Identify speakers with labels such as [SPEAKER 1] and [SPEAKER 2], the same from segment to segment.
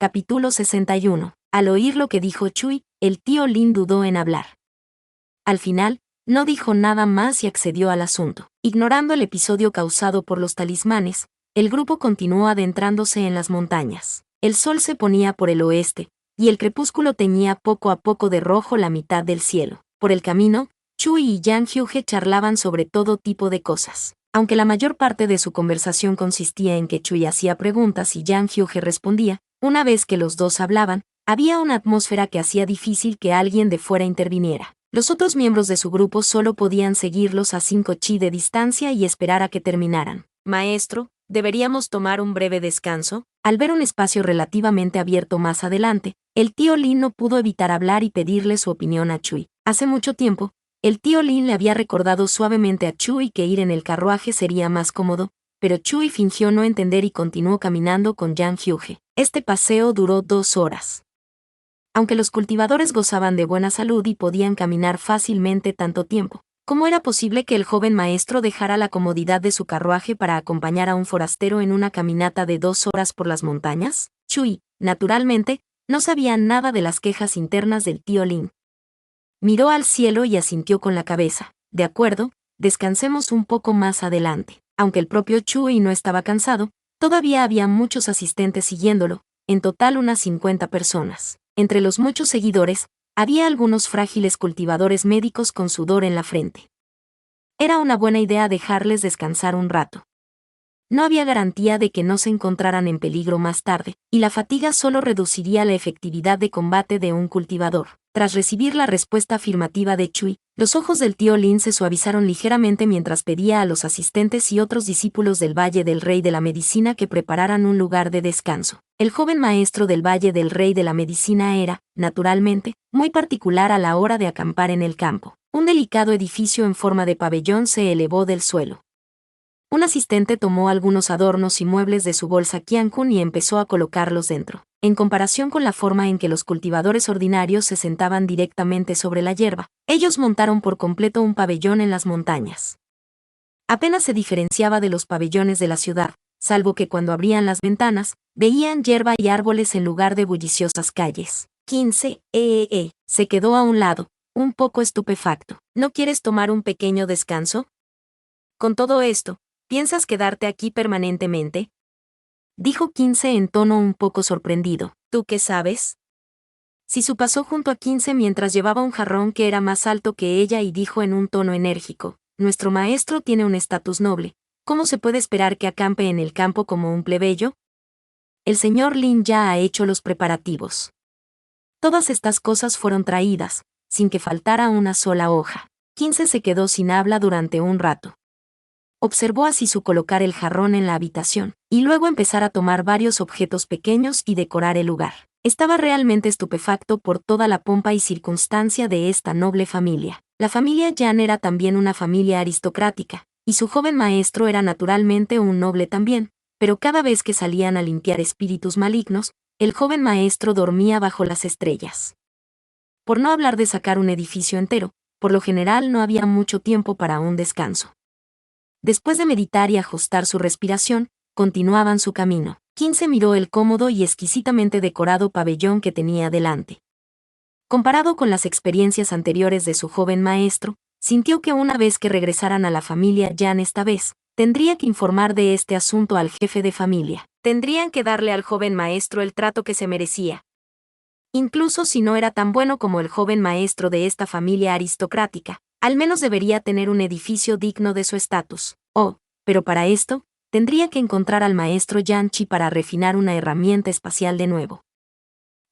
[SPEAKER 1] Capítulo 61. Al oír lo que dijo Chui, el tío Lin dudó en hablar. Al final, no dijo nada más y accedió al asunto. Ignorando el episodio causado por los talismanes, el grupo continuó adentrándose en las montañas. El sol se ponía por el oeste, y el crepúsculo teñía poco a poco de rojo la mitad del cielo. Por el camino, Chui y Yang Hyuge charlaban sobre todo tipo de cosas. Aunque la mayor parte de su conversación consistía en que Chui hacía preguntas y Yang Hyuge respondía, una vez que los dos hablaban, había una atmósfera que hacía difícil que alguien de fuera interviniera. Los otros miembros de su grupo solo podían seguirlos a 5 chi de distancia y esperar a que terminaran. Maestro, ¿deberíamos tomar un breve descanso? Al ver un espacio relativamente abierto más adelante, el tío Lin no pudo evitar hablar y pedirle su opinión a Chui. Hace mucho tiempo, el tío Lin le había recordado suavemente a Chui que ir en el carruaje sería más cómodo, pero Chui fingió no entender y continuó caminando con Yang Hyuge. Este paseo duró 2 horas. Aunque los cultivadores gozaban de buena salud y podían caminar fácilmente tanto tiempo, ¿cómo era posible que el joven maestro dejara la comodidad de su carruaje para acompañar a un forastero en una caminata de 2 horas por las montañas? Chui, naturalmente, no sabía nada de las quejas internas del tío Lin. Miró al cielo y asintió con la cabeza. De acuerdo, descansemos un poco más adelante. Aunque el propio Chui no estaba cansado, todavía había muchos asistentes siguiéndolo, en total unas 50 personas. Entre los muchos seguidores, había algunos frágiles cultivadores médicos con sudor en la frente. Era una buena idea dejarles descansar un rato. No había garantía de que no se encontraran en peligro más tarde, y la fatiga solo reduciría la efectividad de combate de un cultivador. Tras recibir la respuesta afirmativa de Chui, los ojos del tío Lin se suavizaron ligeramente mientras pedía a los asistentes y otros discípulos del Valle del Rey de la Medicina que prepararan un lugar de descanso. El joven maestro del Valle del Rey de la Medicina era, naturalmente, muy particular a la hora de acampar en el campo. Un delicado edificio en forma de pabellón se elevó del suelo. Un asistente tomó algunos adornos y muebles de su bolsa Qiankun y empezó a colocarlos dentro. En comparación con la forma en que los cultivadores ordinarios se sentaban directamente sobre la hierba, ellos montaron por completo un pabellón en las montañas. Apenas se diferenciaba de los pabellones de la ciudad, salvo que cuando abrían las ventanas, veían hierba y árboles en lugar de bulliciosas calles. 15. Se quedó a un lado, un poco estupefacto. ¿No quieres tomar un pequeño descanso? Con todo esto, ¿piensas quedarte aquí permanentemente? Dijo 15 en tono un poco sorprendido. ¿Tú qué sabes? Sisu pasó junto a 15 mientras llevaba un jarrón que era más alto que ella y dijo en un tono enérgico, nuestro maestro tiene un estatus noble. ¿Cómo se puede esperar que acampe en el campo como un plebeyo? El señor Lin ya ha hecho los preparativos. Todas estas cosas fueron traídas, sin que faltara una sola hoja. 15 se quedó sin habla durante un rato. Observó a Sisu colocar el jarrón en la habitación, y luego empezar a tomar varios objetos pequeños y decorar el lugar. Estaba realmente estupefacto por toda la pompa y circunstancia de esta noble familia. La familia Yan era también una familia aristocrática, y su joven maestro era naturalmente un noble también, pero cada vez que salían a limpiar espíritus malignos, el joven maestro dormía bajo las estrellas. Por no hablar de sacar un edificio entero, por lo general no había mucho tiempo para un descanso. Después de meditar y ajustar su respiración, continuaban su camino. 15 miró el cómodo y exquisitamente decorado pabellón que tenía delante. Comparado con las experiencias anteriores de su joven maestro, sintió que una vez que regresaran a la familia Yan esta vez, tendría que informar de este asunto al jefe de familia. Tendrían que darle al joven maestro el trato que se merecía. Incluso si no era tan bueno como el joven maestro de esta familia aristocrática, al menos debería tener un edificio digno de su estatus. Pero para esto, tendría que encontrar al maestro Yan Chi para refinar una herramienta espacial de nuevo.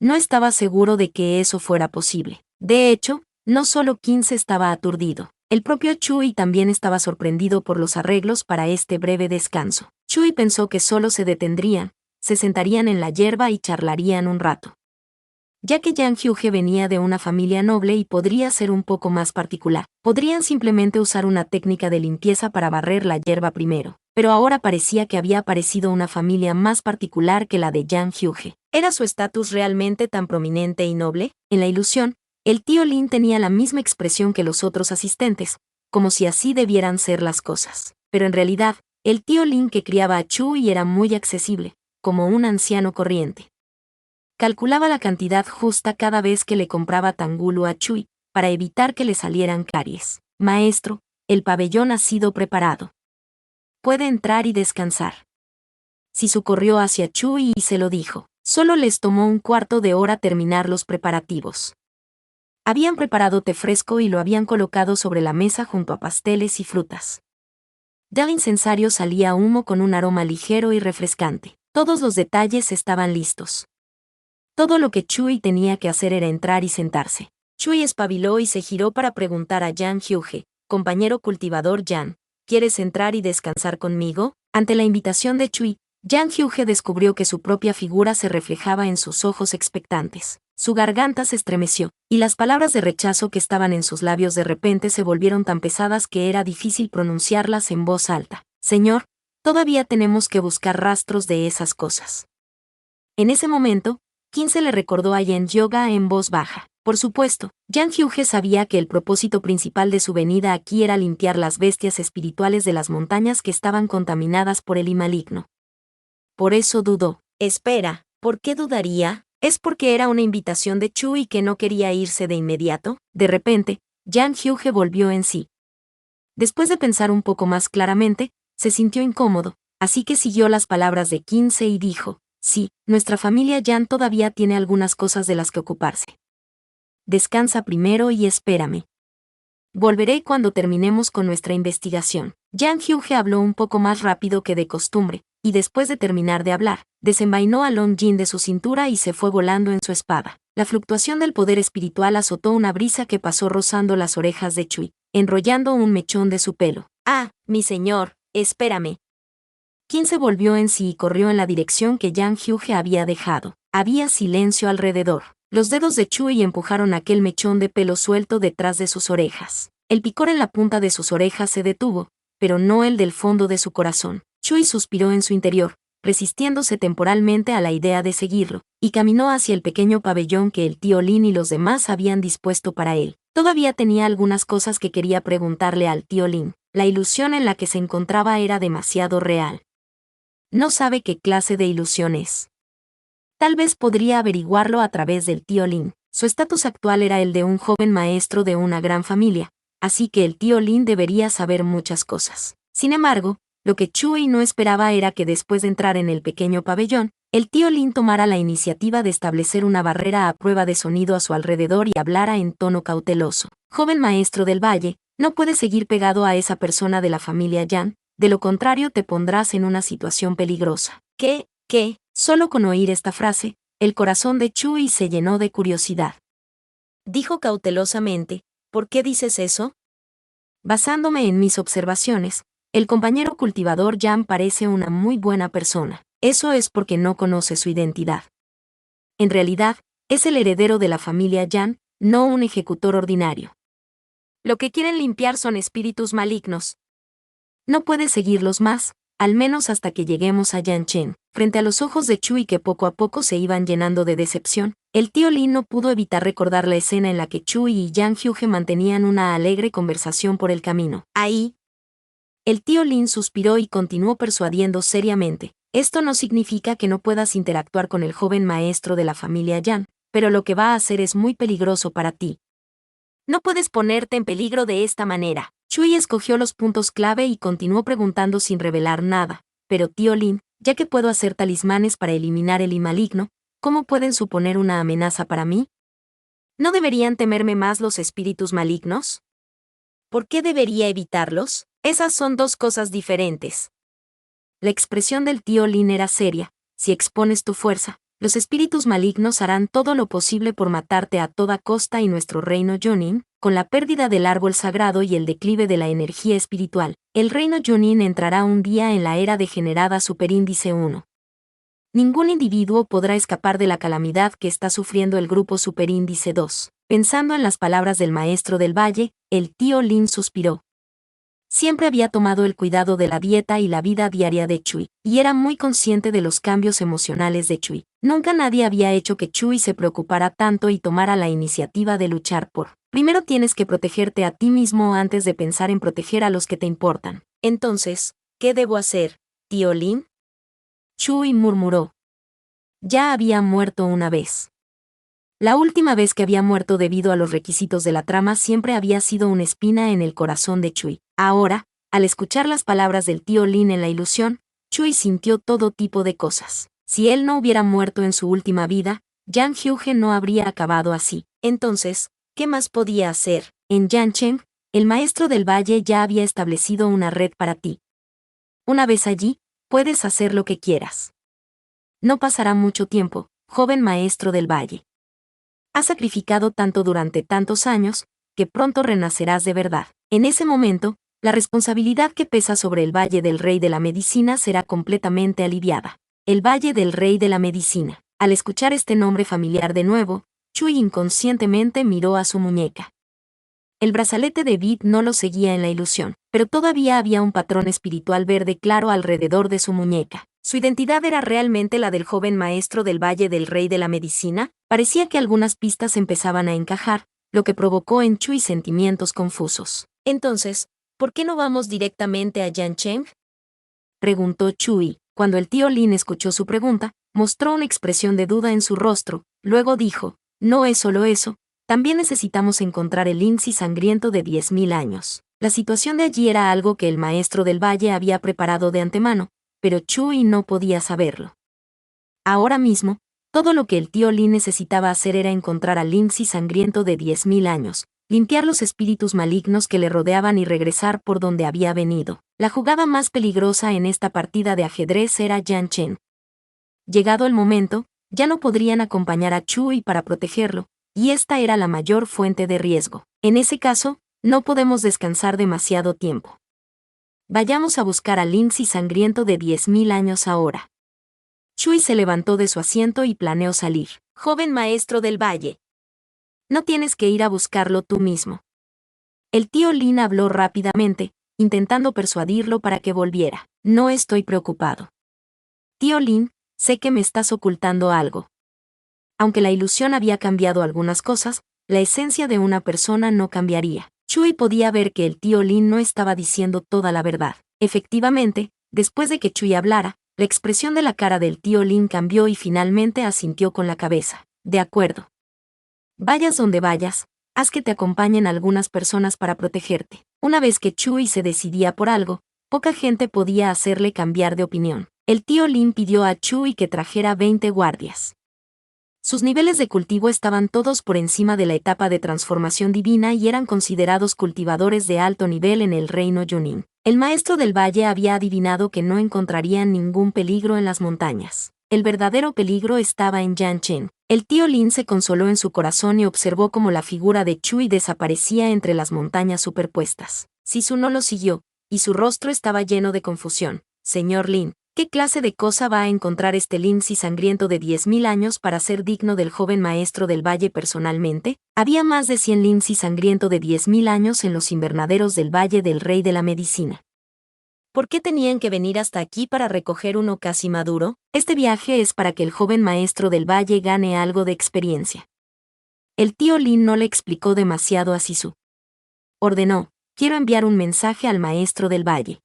[SPEAKER 1] No estaba seguro de que eso fuera posible. De hecho, no solo 15 estaba aturdido. El propio Chui también estaba sorprendido por los arreglos para este breve descanso. Chui pensó que solo se detendrían, se sentarían en la hierba y charlarían un rato. Ya que Yang Hyuge venía de una familia noble y podría ser un poco más particular, podrían simplemente usar una técnica de limpieza para barrer la hierba primero. Pero ahora parecía que había aparecido una familia más particular que la de Yang Hyuge. ¿Era su estatus realmente tan prominente y noble? En la ilusión, el tío Lin tenía la misma expresión que los otros asistentes, como si así debieran ser las cosas. Pero en realidad, el tío Lin que criaba a Chui era muy accesible, como un anciano corriente. Calculaba la cantidad justa cada vez que le compraba Tangulu a Chui, para evitar que le salieran caries. Maestro, el pabellón ha sido preparado. Puede entrar y descansar. Sisu corrió hacia Chui y se lo dijo. Solo les tomó un cuarto de hora terminar los preparativos. Habían preparado té fresco y lo habían colocado sobre la mesa junto a pasteles y frutas. Del incensario salía humo con un aroma ligero y refrescante. Todos los detalles estaban listos. Todo lo que Chui tenía que hacer era entrar y sentarse. Chui espabiló y se giró para preguntar a Yang Hyuge, compañero cultivador Yang, ¿quieres entrar y descansar conmigo? Ante la invitación de Chui, Yang Hyuge descubrió que su propia figura se reflejaba en sus ojos expectantes. Su garganta se estremeció, y las palabras de rechazo que estaban en sus labios de repente se volvieron tan pesadas que era difícil pronunciarlas en voz alta. Señor, todavía tenemos que buscar rastros de esas cosas. En ese momento, Quince le recordó a Yen Yoga en voz baja. Por supuesto, Yang Hyuge sabía que el propósito principal de su venida aquí era limpiar las bestias espirituales de las montañas que estaban contaminadas por el maligno. Por eso dudó. Espera, ¿por qué dudaría? ¿Es porque era una invitación de Chui y que no quería irse de inmediato? De repente, Yang Hyuge volvió en sí. Después de pensar un poco más claramente, se sintió incómodo, así que siguió las palabras de Quince y dijo, sí, nuestra familia Yan todavía tiene algunas cosas de las que ocuparse. Descansa primero y espérame. Volveré cuando terminemos con nuestra investigación. Yang Hyuge habló un poco más rápido que de costumbre, y después de terminar de hablar, desenvainó a Long Jin de su cintura y se fue volando en su espada. La fluctuación del poder espiritual azotó una brisa que pasó rozando las orejas de Chui, enrollando un mechón de su pelo. Ah, mi señor, espérame. Quince volvió en sí y corrió en la dirección que Yang Hyuge había dejado. Había silencio alrededor. Los dedos de Chui empujaron aquel mechón de pelo suelto detrás de sus orejas. El picor en la punta de sus orejas se detuvo, pero no el del fondo de su corazón. Chui suspiró en su interior, resistiéndose temporalmente a la idea de seguirlo, y caminó hacia el pequeño pabellón que el tío Lin y los demás habían dispuesto para él. Todavía tenía algunas cosas que quería preguntarle al tío Lin. La ilusión en la que se encontraba era demasiado real. No sabe qué clase de ilusión es. Tal vez podría averiguarlo a través del tío Lin. Su estatus actual era el de un joven maestro de una gran familia, así que el tío Lin debería saber muchas cosas. Sin embargo, lo que Chui no esperaba era que después de entrar en el pequeño pabellón, el tío Lin tomara la iniciativa de establecer una barrera a prueba de sonido a su alrededor y hablara en tono cauteloso. Joven maestro del valle, no puedes seguir pegado a esa persona de la familia Yan, de lo contrario te pondrás en una situación peligrosa. ¿Qué? Solo con oír esta frase, el corazón de Chui se llenó de curiosidad. Dijo cautelosamente, ¿por qué dices eso? Basándome en mis observaciones, el compañero cultivador Yan parece una muy buena persona. Eso es porque no conoce su identidad. En realidad, es el heredero de la familia Yan, no un ejecutor ordinario. Lo que quieren limpiar son espíritus malignos. No puedes seguirlos más, al menos hasta que lleguemos a Yanchen. Frente a los ojos de Chui que poco a poco se iban llenando de decepción, el tío Lin no pudo evitar recordar la escena en la que Chui y Yang Hyuge mantenían una alegre conversación por el camino. Ahí. El tío Lin suspiró y continuó persuadiendo seriamente. Esto no significa que no puedas interactuar con el joven maestro de la familia Yan, pero lo que va a hacer es muy peligroso para ti. No puedes ponerte en peligro de esta manera. Chui escogió los puntos clave y continuó preguntando sin revelar nada. Pero tío Lin, ya que puedo hacer talismanes para eliminar el maligno, ¿cómo pueden suponer una amenaza para mí? ¿No deberían temerme más los espíritus malignos? ¿Por qué debería evitarlos? Esas son dos cosas diferentes. La expresión del tío Lin era seria. Si expones tu fuerza, los espíritus malignos harán todo lo posible por matarte a toda costa y nuestro reino Jonin, con la pérdida del árbol sagrado y el declive de la energía espiritual, el reino Jonin entrará un día en la era degenerada superíndice 1. Ningún individuo podrá escapar de la calamidad que está sufriendo el grupo superíndice 2. Pensando en las palabras del maestro del valle, el tío Lin suspiró. Siempre había tomado el cuidado de la dieta y la vida diaria de Chui, y era muy consciente de los cambios emocionales de Chui. Nunca nadie había hecho que Chui se preocupara tanto y tomara la iniciativa de luchar por. Primero tienes que protegerte a ti mismo antes de pensar en proteger a los que te importan. Entonces, ¿qué debo hacer, tío Lin? Chui murmuró. ya había muerto una vez. La última vez que había muerto debido a los requisitos de la trama siempre había sido una espina en el corazón de Chui. Ahora, al escuchar las palabras del tío Lin en la ilusión, Chui sintió todo tipo de cosas. Si él no hubiera muerto en su última vida, Yang Hyuge no habría acabado así. Entonces, ¿qué más podía hacer? En Yancheng, el maestro del valle ya había establecido una red para ti. Una vez allí, puedes hacer lo que quieras. No pasará mucho tiempo, joven maestro del valle. Has sacrificado tanto durante tantos años, que pronto renacerás de verdad. En ese momento, la responsabilidad que pesa sobre el Valle del Rey de la Medicina será completamente aliviada. El Valle del Rey de la Medicina. Al escuchar este nombre familiar de nuevo, Chui inconscientemente miró a su muñeca. El brazalete de Vid no lo seguía en la ilusión, pero todavía había un patrón espiritual verde claro alrededor de su muñeca. ¿Su identidad era realmente la del joven maestro del Valle del Rey de la Medicina? Parecía que algunas pistas empezaban a encajar, lo que provocó en Chui sentimientos confusos. Entonces, ¿por qué no vamos directamente a Yancheng? Preguntó Chui. Cuando el tío Lin escuchó su pregunta, mostró una expresión de duda en su rostro, luego dijo, no es solo eso, también necesitamos encontrar el lince sangriento de 10.000 años. La situación de allí era algo que el maestro del valle había preparado de antemano, pero Chui no podía saberlo. Ahora mismo, todo lo que el tío Lin necesitaba hacer era encontrar al lince sangriento de 10.000 años, limpiar los espíritus malignos que le rodeaban y regresar por donde había venido. La jugada más peligrosa en esta partida de ajedrez era Yancheng. Llegado el momento, ya no podrían acompañar a Chui para protegerlo, y esta era la mayor fuente de riesgo. En ese caso, no podemos descansar demasiado tiempo. Vayamos a buscar al lince sangriento de 10.000 años ahora. Chui se levantó de su asiento y planeó salir. Joven maestro del valle. No tienes que ir a buscarlo tú mismo. El tío Lin habló rápidamente, intentando persuadirlo para que volviera. No estoy preocupado. Tío Lin, sé que me estás ocultando algo. Aunque la ilusión había cambiado algunas cosas, la esencia de una persona no cambiaría. Chui podía ver que el tío Lin no estaba diciendo toda la verdad. Efectivamente, después de que Chui hablara, la expresión de la cara del tío Lin cambió y finalmente asintió con la cabeza. De acuerdo. Vayas donde vayas, haz que te acompañen algunas personas para protegerte. Una vez que Chui se decidía por algo, poca gente podía hacerle cambiar de opinión. El tío Lin pidió a Chui que trajera 20 guardias. Sus niveles de cultivo estaban todos por encima de la etapa de transformación divina y eran considerados cultivadores de alto nivel en el reino Yunin. El maestro del valle había adivinado que no encontrarían ningún peligro en las montañas. El verdadero peligro estaba en Yancheng. El tío Lin se consoló en su corazón y observó cómo la figura de Chui desaparecía entre las montañas superpuestas. Sisu no lo siguió, y su rostro estaba lleno de confusión. Señor Lin, ¿qué clase de cosa va a encontrar este lince sangriento de 10.000 años para ser digno del joven maestro del valle personalmente? Había más de 100 lince sangriento de 10.000 años en los invernaderos del Valle del Rey de la Medicina. ¿Por qué tenían que venir hasta aquí para recoger uno casi maduro? Este viaje es para que el joven maestro del valle gane algo de experiencia. El tío Lin no le explicó demasiado a Sisu. Ordenó, quiero enviar un mensaje al maestro del valle.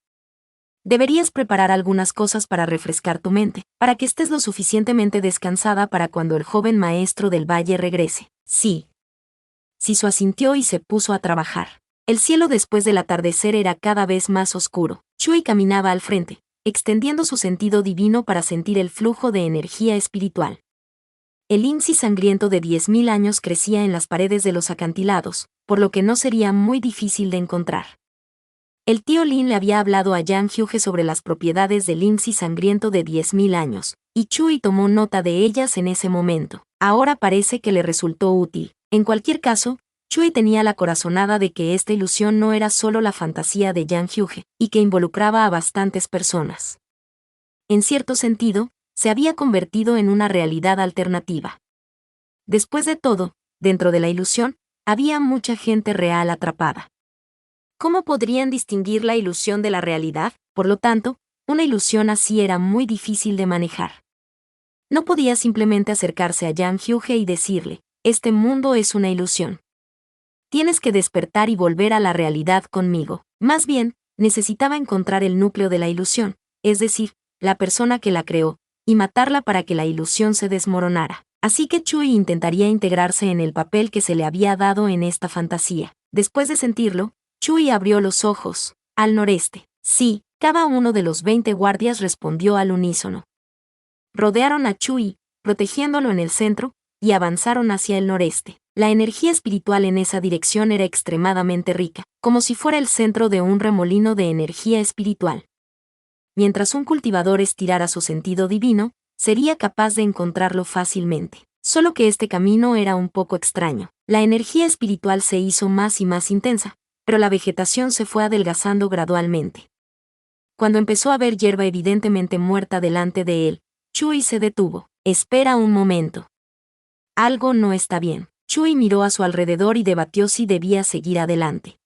[SPEAKER 1] Deberías preparar algunas cosas para refrescar tu mente, para que estés lo suficientemente descansada para cuando el joven maestro del valle regrese. Sí. Sisu asintió y se puso a trabajar. El cielo después del atardecer era cada vez más oscuro. Chui caminaba al frente, extendiendo su sentido divino para sentir el flujo de energía espiritual. El lince sangriento de 10.000 años crecía en las paredes de los acantilados, por lo que no sería muy difícil de encontrar. El tío Lin le había hablado a Yang Hyuge sobre las propiedades del lince sangriento de 10.000 años, y Chui tomó nota de ellas en ese momento. Ahora parece que le resultó útil. En cualquier caso, Chui tenía la corazonada de que esta ilusión no era solo la fantasía de Yang Hyuge, y que involucraba a bastantes personas. En cierto sentido, se había convertido en una realidad alternativa. Después de todo, dentro de la ilusión, había mucha gente real atrapada. ¿Cómo podrían distinguir la ilusión de la realidad? Por lo tanto, una ilusión así era muy difícil de manejar. No podía simplemente acercarse a Yang Hyuge y decirle, este mundo es una ilusión. Tienes que despertar y volver a la realidad conmigo. Más bien, necesitaba encontrar el núcleo de la ilusión, es decir, la persona que la creó, y matarla para que la ilusión se desmoronara. Así que Chui intentaría integrarse en el papel que se le había dado en esta fantasía. Después de sentirlo, Chui abrió los ojos. Al noreste. Sí, cada uno de los 20 guardias respondió al unísono. Rodearon a Chui, protegiéndolo en el centro, y avanzaron hacia el noreste. La energía espiritual en esa dirección era extremadamente rica, como si fuera el centro de un remolino de energía espiritual. Mientras un cultivador estirara su sentido divino, sería capaz de encontrarlo fácilmente. Solo que este camino era un poco extraño. La energía espiritual se hizo más y más intensa, pero la vegetación se fue adelgazando gradualmente. Cuando empezó a ver hierba evidentemente muerta delante de él, Chui se detuvo. Espera un momento. Algo no está bien. Chui miró a su alrededor y debatió si debía seguir adelante.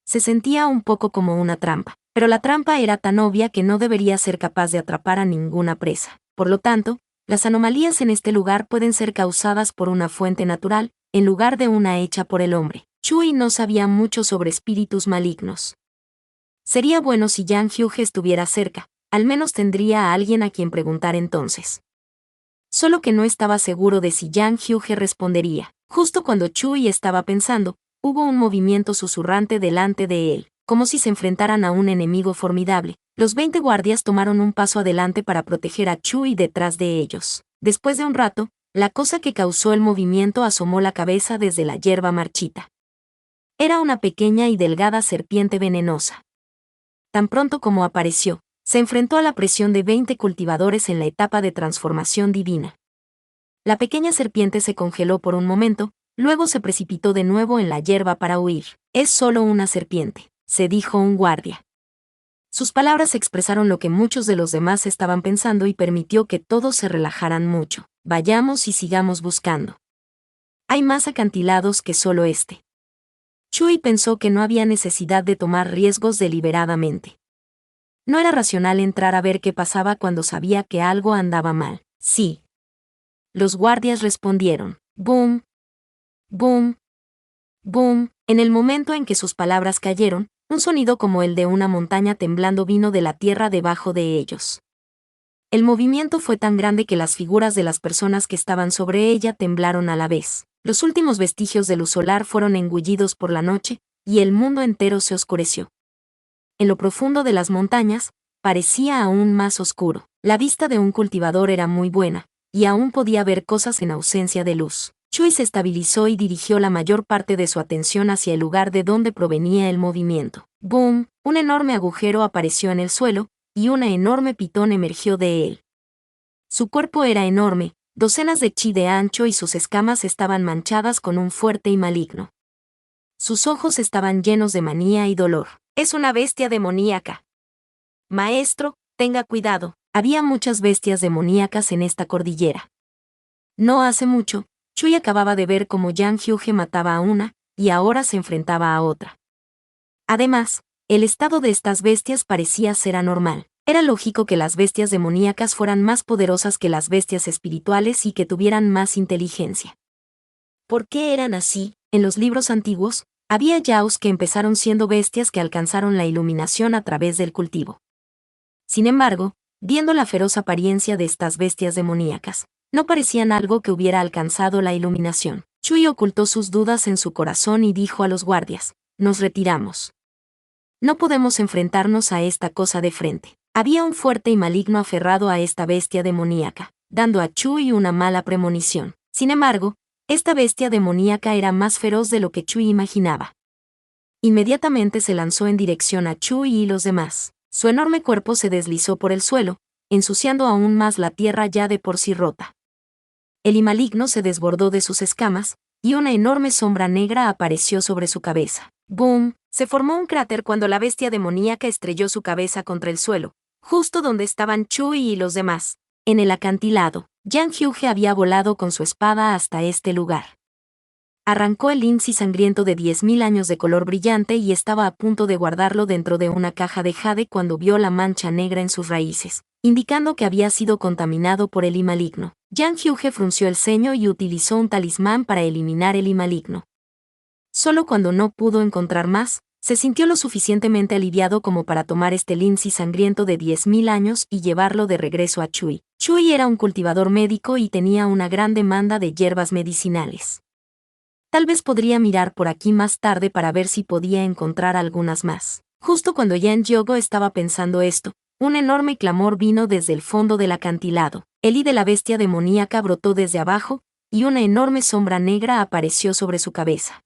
[SPEAKER 1] Se sentía un poco como una trampa, pero la trampa era tan obvia que no debería ser capaz de atrapar a ninguna presa. Por lo tanto, las anomalías en este lugar pueden ser causadas por una fuente natural, en lugar de una hecha por el hombre. Chui no sabía mucho sobre espíritus malignos. Sería bueno si Yang Hyuge estuviera cerca, al menos tendría a alguien a quien preguntar entonces. Solo que no estaba seguro de si Yang Hyuge respondería. Justo cuando Chui estaba pensando, hubo un movimiento susurrante delante de él, como si se enfrentaran a un enemigo formidable. Los 20 guardias tomaron un paso adelante para proteger a Chui detrás de ellos. Después de un rato, la cosa que causó el movimiento asomó la cabeza desde la hierba marchita. Era una pequeña y delgada serpiente venenosa. Tan pronto como apareció, se enfrentó a la presión de 20 cultivadores en la etapa de transformación divina. La pequeña serpiente se congeló por un momento, luego se precipitó de nuevo en la hierba para huir. Es solo una serpiente, se dijo un guardia. Sus palabras expresaron lo que muchos de los demás estaban pensando y permitió que todos se relajaran mucho. Vayamos y sigamos buscando. Hay más acantilados que solo este. Chui pensó que no había necesidad de tomar riesgos deliberadamente. No era racional entrar a ver qué pasaba cuando sabía que algo andaba mal. Sí. Los guardias respondieron. Boom. Boom. Boom. En el momento en que sus palabras cayeron, un sonido como el de una montaña temblando vino de la tierra debajo de ellos. El movimiento fue tan grande que las figuras de las personas que estaban sobre ella temblaron a la vez. Los últimos vestigios de luz solar fueron engullidos por la noche, y el mundo entero se oscureció. En lo profundo de las montañas, parecía aún más oscuro. La vista de un cultivador era muy buena, y aún podía ver cosas en ausencia de luz. Chui se estabilizó y dirigió la mayor parte de su atención hacia el lugar de donde provenía el movimiento. ¡Boom! Un enorme agujero apareció en el suelo, y una enorme pitón emergió de él. Su cuerpo era enorme, docenas de chi de ancho y sus escamas estaban manchadas con un fuerte y maligno. Sus ojos estaban llenos de manía y dolor. Es una bestia demoníaca. Maestro, tenga cuidado. Había muchas bestias demoníacas en esta cordillera. No hace mucho, Chui acababa de ver cómo Yang Hyuge mataba a una, y ahora se enfrentaba a otra. Además, el estado de estas bestias parecía ser anormal. Era lógico que las bestias demoníacas fueran más poderosas que las bestias espirituales y que tuvieran más inteligencia. ¿Por qué eran así? En los libros antiguos, había yaos que empezaron siendo bestias que alcanzaron la iluminación a través del cultivo. Sin embargo, viendo la feroz apariencia de estas bestias demoníacas, no parecían algo que hubiera alcanzado la iluminación. Chui ocultó sus dudas en su corazón y dijo a los guardias, «Nos retiramos. No podemos enfrentarnos a esta cosa de frente». Había un fuerte y maligno aferrado a esta bestia demoníaca, dando a Chui una mala premonición. Sin embargo, esta bestia demoníaca era más feroz de lo que Chui imaginaba. Inmediatamente se lanzó en dirección a Chui y los demás. Su enorme cuerpo se deslizó por el suelo, ensuciando aún más la tierra ya de por sí rota. El maligno se desbordó de sus escamas, y una enorme sombra negra apareció sobre su cabeza. ¡Boom! Se formó un cráter cuando la bestia demoníaca estrelló su cabeza contra el suelo, justo donde estaban Chui y los demás. En el acantilado, Yang Hyuge había volado con su espada hasta este lugar. Arrancó el lince sangriento de 10.000 años de color brillante y estaba a punto de guardarlo dentro de una caja de jade cuando vio la mancha negra en sus raíces, indicando que había sido contaminado por el maligno. Yang Hyuge frunció el ceño y utilizó un talismán para eliminar el maligno. Solo cuando no pudo encontrar más, Se sintió lo suficientemente aliviado como para tomar este lince sangriento de 10.000 años y llevarlo de regreso a Chui. Chui era un cultivador médico y tenía una gran demanda de hierbas medicinales. Tal vez podría mirar por aquí más tarde para ver si podía encontrar algunas más. Justo cuando Yan Yogo estaba pensando esto, un enorme clamor vino desde el fondo del acantilado. El I de la bestia demoníaca brotó desde abajo, y una enorme sombra negra apareció sobre su cabeza.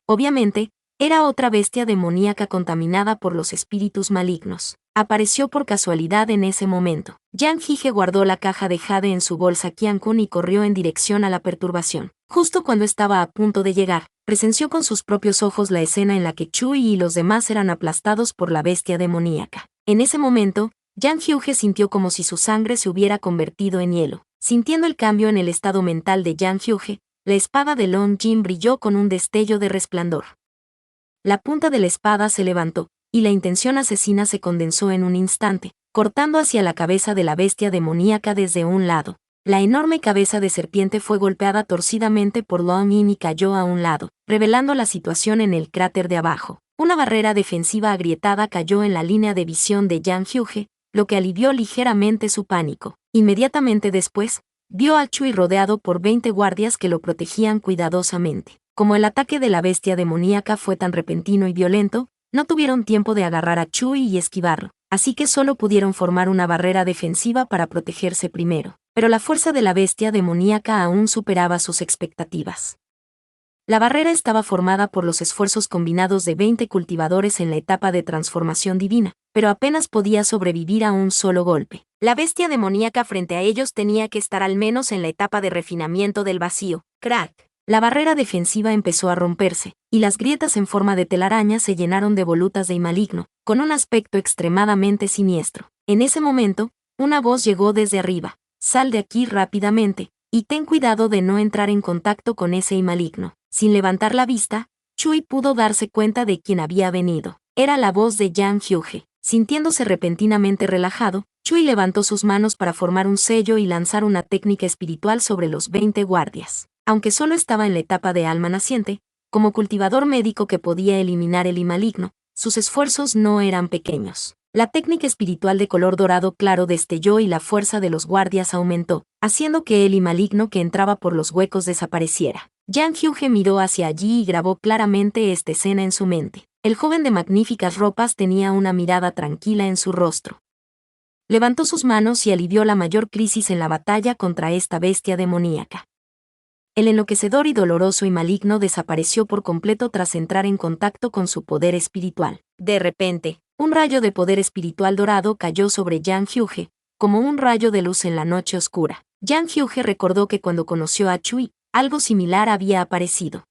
[SPEAKER 1] Obviamente, era otra bestia demoníaca contaminada por los espíritus malignos. Apareció por casualidad en ese momento. Yang Hige guardó la caja de jade en su bolsa Qiankun y corrió en dirección a la perturbación. Justo cuando estaba a punto de llegar, presenció con sus propios ojos la escena en la que Chui y los demás eran aplastados por la bestia demoníaca. En ese momento, Yang Hyuge sintió como si su sangre se hubiera convertido en hielo. Sintiendo el cambio en el estado mental de Yang Hyuge, la espada de Long Jin brilló con un destello de resplandor. La punta de la espada se levantó, y la intención asesina se condensó en un instante, cortando hacia la cabeza de la bestia demoníaca desde un lado. La enorme cabeza de serpiente fue golpeada torcidamente por Long Yin y cayó a un lado, revelando la situación en el cráter de abajo. Una barrera defensiva agrietada cayó en la línea de visión de Yang Hyuge, lo que alivió ligeramente su pánico. Inmediatamente después, vio a Chui rodeado por 20 guardias que lo protegían cuidadosamente. Como el ataque de la bestia demoníaca fue tan repentino y violento, no tuvieron tiempo de agarrar a Chui y esquivarlo, así que solo pudieron formar una barrera defensiva para protegerse primero. Pero la fuerza de la bestia demoníaca aún superaba sus expectativas. La barrera estaba formada por los esfuerzos combinados de 20 cultivadores en la etapa de transformación divina, pero apenas podía sobrevivir a un solo golpe. La bestia demoníaca frente a ellos tenía que estar al menos en la etapa de refinamiento del vacío. Crack. La barrera defensiva empezó a romperse, y las grietas en forma de telaraña se llenaron de volutas de maligno, con un aspecto extremadamente siniestro. En ese momento, una voz llegó desde arriba: «Sal de aquí rápidamente, y ten cuidado de no entrar en contacto con ese maligno». Sin levantar la vista, Chui pudo darse cuenta de quién había venido. Era la voz de Yang Hyuge. Sintiéndose repentinamente relajado, Chui levantó sus manos para formar un sello y lanzar una técnica espiritual sobre los 20 guardias. Aunque solo estaba en la etapa de alma naciente, como cultivador médico que podía eliminar el maligno, sus esfuerzos no eran pequeños. La técnica espiritual de color dorado claro destelló y la fuerza de los guardias aumentó, haciendo que el maligno que entraba por los huecos desapareciera. Yang Hyuge miró hacia allí y grabó claramente esta escena en su mente. El joven de magníficas ropas tenía una mirada tranquila en su rostro. Levantó sus manos y alivió la mayor crisis en la batalla contra esta bestia demoníaca. El enloquecedor y doloroso y maligno desapareció por completo tras entrar en contacto con su poder espiritual. De repente, un rayo de poder espiritual dorado cayó sobre Yang Hyuge, como un rayo de luz en la noche oscura. Yang Hyuge recordó que cuando conoció a Chui, algo similar había aparecido.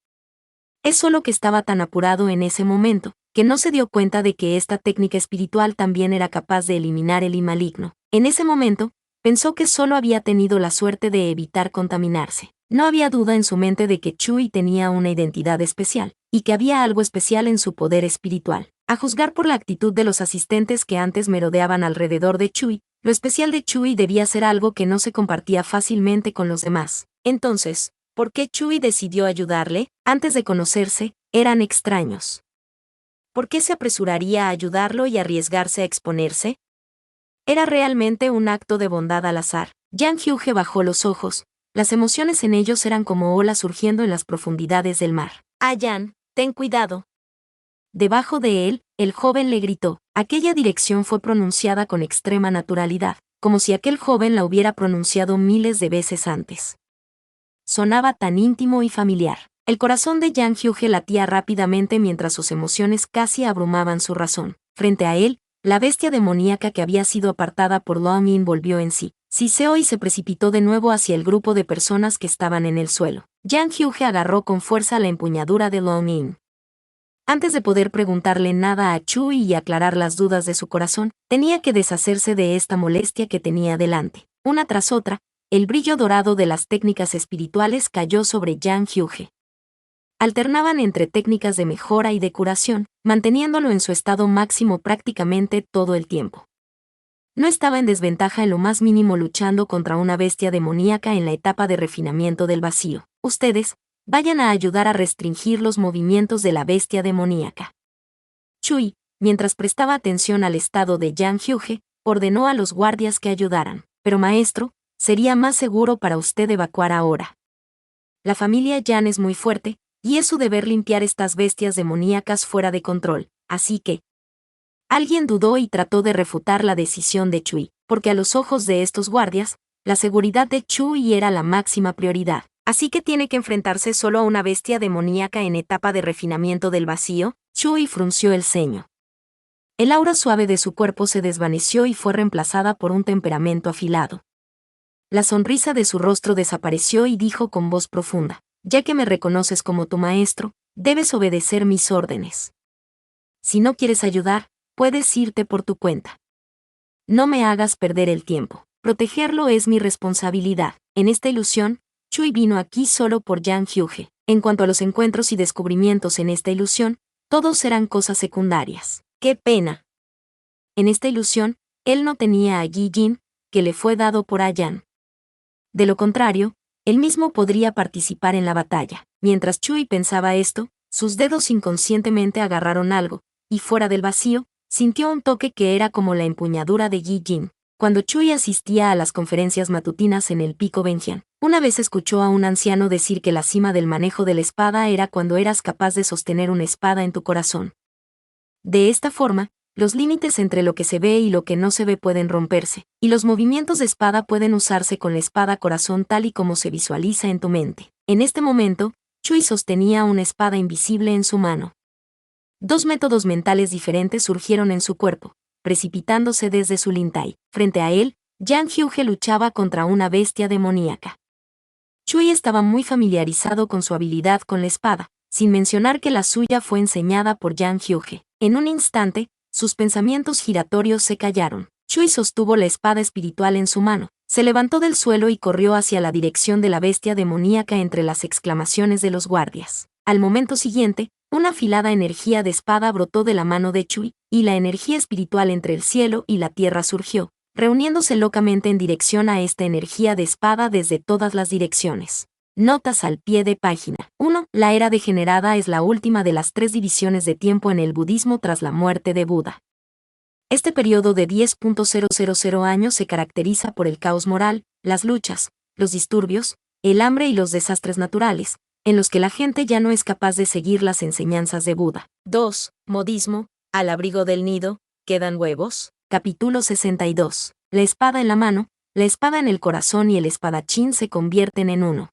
[SPEAKER 1] Es solo que estaba tan apurado en ese momento, que no se dio cuenta de que esta técnica espiritual también era capaz de eliminar el maligno. En ese momento, pensó que solo había tenido la suerte de evitar contaminarse. No había duda en su mente de que Chui tenía una identidad especial, y que había algo especial en su poder espiritual. A juzgar por la actitud de los asistentes que antes merodeaban alrededor de Chui, lo especial de Chui debía ser algo que no se compartía fácilmente con los demás. Entonces, ¿por qué Chui decidió ayudarle? Antes de conocerse, eran extraños. ¿Por qué se apresuraría a ayudarlo y arriesgarse a exponerse? Era realmente un acto de bondad al azar. Yang Hyuge bajó los ojos. Las emociones en ellos eran como olas surgiendo en las profundidades del mar. «Ah, Yan, ten cuidado». Debajo de él, el joven le gritó. Aquella dirección fue pronunciada con extrema naturalidad, como si aquel joven la hubiera pronunciado miles de veces antes. Sonaba tan íntimo y familiar. El corazón de Yang Hyuge latía rápidamente mientras sus emociones casi abrumaban su razón. Frente a él, la bestia demoníaca que había sido apartada por Long Yin volvió en sí. Siseó y se precipitó de nuevo hacia el grupo de personas que estaban en el suelo. Yang Hyuge agarró con fuerza la empuñadura de Long Yin. Antes de poder preguntarle nada a Chui y aclarar las dudas de su corazón, tenía que deshacerse de esta molestia que tenía delante. Una tras otra, el brillo dorado de las técnicas espirituales cayó sobre Yang Hyuge. Alternaban entre técnicas de mejora y de curación, manteniéndolo en su estado máximo prácticamente todo el tiempo. No estaba en desventaja en lo más mínimo luchando contra una bestia demoníaca en la etapa de refinamiento del vacío. Ustedes, vayan a ayudar a restringir los movimientos de la bestia demoníaca. Chui, mientras prestaba atención al estado de Yang Hyuge, ordenó a los guardias que ayudaran. Pero maestro, sería más seguro para usted evacuar ahora. La familia Yan es muy fuerte, y es su deber limpiar estas bestias demoníacas fuera de control, así que... Alguien dudó y trató de refutar la decisión de Chui, porque a los ojos de estos guardias, la seguridad de Chui era la máxima prioridad. Así que tiene que enfrentarse solo a una bestia demoníaca en etapa de refinamiento del vacío. Chui frunció el ceño. El aura suave de su cuerpo se desvaneció y fue reemplazada por un temperamento afilado. La sonrisa de su rostro desapareció y dijo con voz profunda: ya que me reconoces como tu maestro, debes obedecer mis órdenes. Si no quieres ayudar, puedes irte por tu cuenta. No me hagas perder el tiempo. Protegerlo es mi responsabilidad. En esta ilusión, Chui vino aquí solo por Yang Hyuge. En cuanto a los encuentros y descubrimientos en esta ilusión, todos eran cosas secundarias. ¡Qué pena! En esta ilusión, él no tenía a Yi Jin, que le fue dado por Ayan. De lo contrario, él mismo podría participar en la batalla. Mientras Chui pensaba esto, sus dedos inconscientemente agarraron algo, y fuera del vacío, sintió un toque que era como la empuñadura de Yi Jin. Cuando Chui asistía a las conferencias matutinas en el Pico Benjian, una vez escuchó a un anciano decir que la cima del manejo de la espada era cuando eras capaz de sostener una espada en tu corazón. De esta forma, los límites entre lo que se ve y lo que no se ve pueden romperse, y los movimientos de espada pueden usarse con la espada corazón tal y como se visualiza en tu mente. En este momento, Chui sostenía una espada invisible en su mano. Dos métodos mentales diferentes surgieron en su cuerpo, precipitándose desde su lintai. Frente a él, Yang Hyuge luchaba contra una bestia demoníaca. Chui estaba muy familiarizado con su habilidad con la espada, sin mencionar que la suya fue enseñada por Yang Hyuge. En un instante, sus pensamientos giratorios se callaron. Chui sostuvo la espada espiritual en su mano, se levantó del suelo y corrió hacia la dirección de la bestia demoníaca entre las exclamaciones de los guardias. Al momento siguiente, una afilada energía de espada brotó de la mano de Chui, y la energía espiritual entre el cielo y la tierra surgió, reuniéndose locamente en dirección a esta energía de espada desde todas las direcciones. Notas al pie de página. 1. La era degenerada es la última de las 3 divisiones de tiempo en el budismo tras la muerte de Buda. Este periodo de 10.000 años se caracteriza por el caos moral, las luchas, los disturbios, el hambre y los desastres naturales, en los que la gente ya no es capaz de seguir las enseñanzas de Buda. 2. Modismo, al abrigo del nido, ¿quedan huevos? Capítulo 62. La espada en la mano, la espada en el corazón y el espadachín se convierten en uno.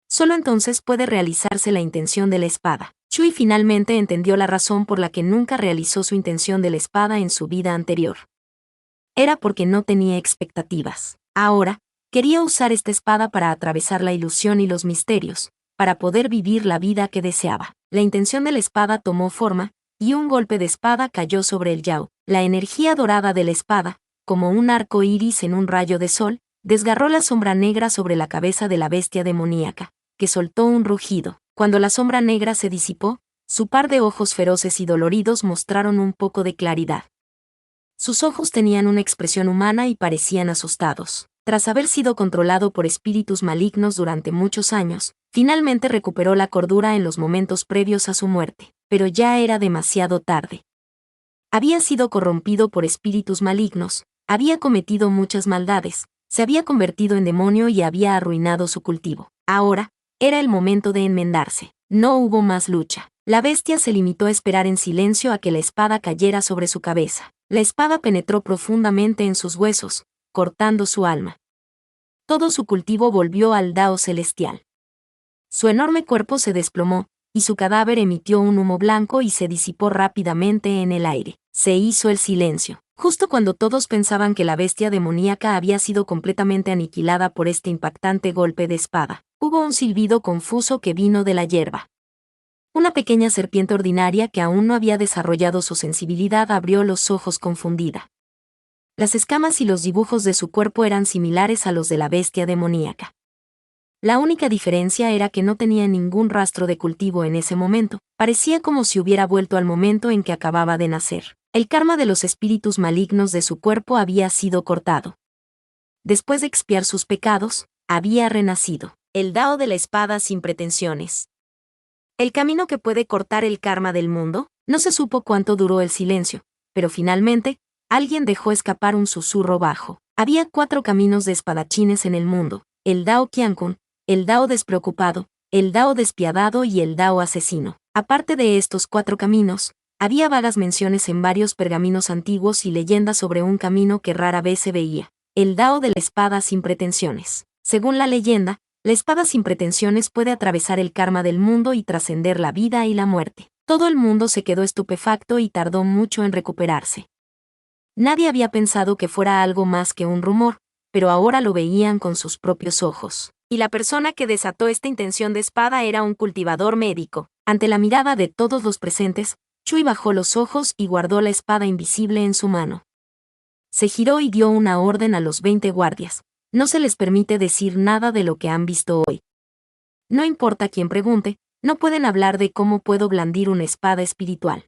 [SPEAKER 1] Solo entonces puede realizarse la intención de la espada. Chui finalmente entendió la razón por la que nunca realizó su intención de la espada en su vida anterior. Era porque no tenía expectativas. Ahora, quería usar esta espada para atravesar la ilusión y los misterios, para poder vivir la vida que deseaba. La intención de la espada tomó forma, y un golpe de espada cayó sobre el Yao. La energía dorada de la espada, como un arco iris en un rayo de sol, desgarró la sombra negra sobre la cabeza de la bestia demoníaca, que soltó un rugido. Cuando la sombra negra se disipó, su par de ojos feroces y doloridos mostraron un poco de claridad. Sus ojos tenían una expresión humana y parecían asustados. Tras haber sido controlado por espíritus malignos durante muchos años, finalmente recuperó la cordura en los momentos previos a su muerte, pero ya era demasiado tarde. Había sido corrompido por espíritus malignos, había cometido muchas maldades, se había convertido en demonio y había arruinado su cultivo. Ahora, era el momento de enmendarse. No hubo más lucha. La bestia se limitó a esperar en silencio a que la espada cayera sobre su cabeza. La espada penetró profundamente en sus huesos, cortando su alma. Todo su cultivo volvió al Dao celestial. Su enorme cuerpo se desplomó, y su cadáver emitió un humo blanco y se disipó rápidamente en el aire. Se hizo el silencio. Justo cuando todos pensaban que la bestia demoníaca había sido completamente aniquilada por este impactante golpe de espada, hubo un silbido confuso que vino de la hierba. Una pequeña serpiente ordinaria que aún no había desarrollado su sensibilidad abrió los ojos confundida. Las escamas y los dibujos de su cuerpo eran similares a los de la bestia demoníaca. La única diferencia era que no tenía ningún rastro de cultivo en ese momento, parecía como si hubiera vuelto al momento en que acababa de nacer. El karma de los espíritus malignos de su cuerpo había sido cortado. Después de expiar sus pecados, había renacido. El Dao de la espada sin pretensiones. El camino que puede cortar el karma del mundo. No se supo cuánto duró el silencio, pero finalmente, alguien dejó escapar un susurro bajo. Había 4 caminos de espadachines en el mundo: el Dao Qiankun, el Dao despreocupado, el Dao despiadado y el Dao asesino. Aparte de estos 4 caminos, había vagas menciones en varios pergaminos antiguos y leyendas sobre un camino que rara vez se veía: el Dao de la espada sin pretensiones. Según la leyenda, la espada sin pretensiones puede atravesar el karma del mundo y trascender la vida y la muerte. Todo el mundo se quedó estupefacto y tardó mucho en recuperarse. Nadie había pensado que fuera algo más que un rumor, pero ahora lo veían con sus propios ojos. Y la persona que desató esta intención de espada era un cultivador médico. Ante la mirada de todos los presentes, Chui bajó los ojos y guardó la espada invisible en su mano. Se giró y dio una orden a los 20 guardias: no se les permite decir nada de lo que han visto hoy. No importa quién pregunte, no pueden hablar de cómo puedo blandir una espada espiritual.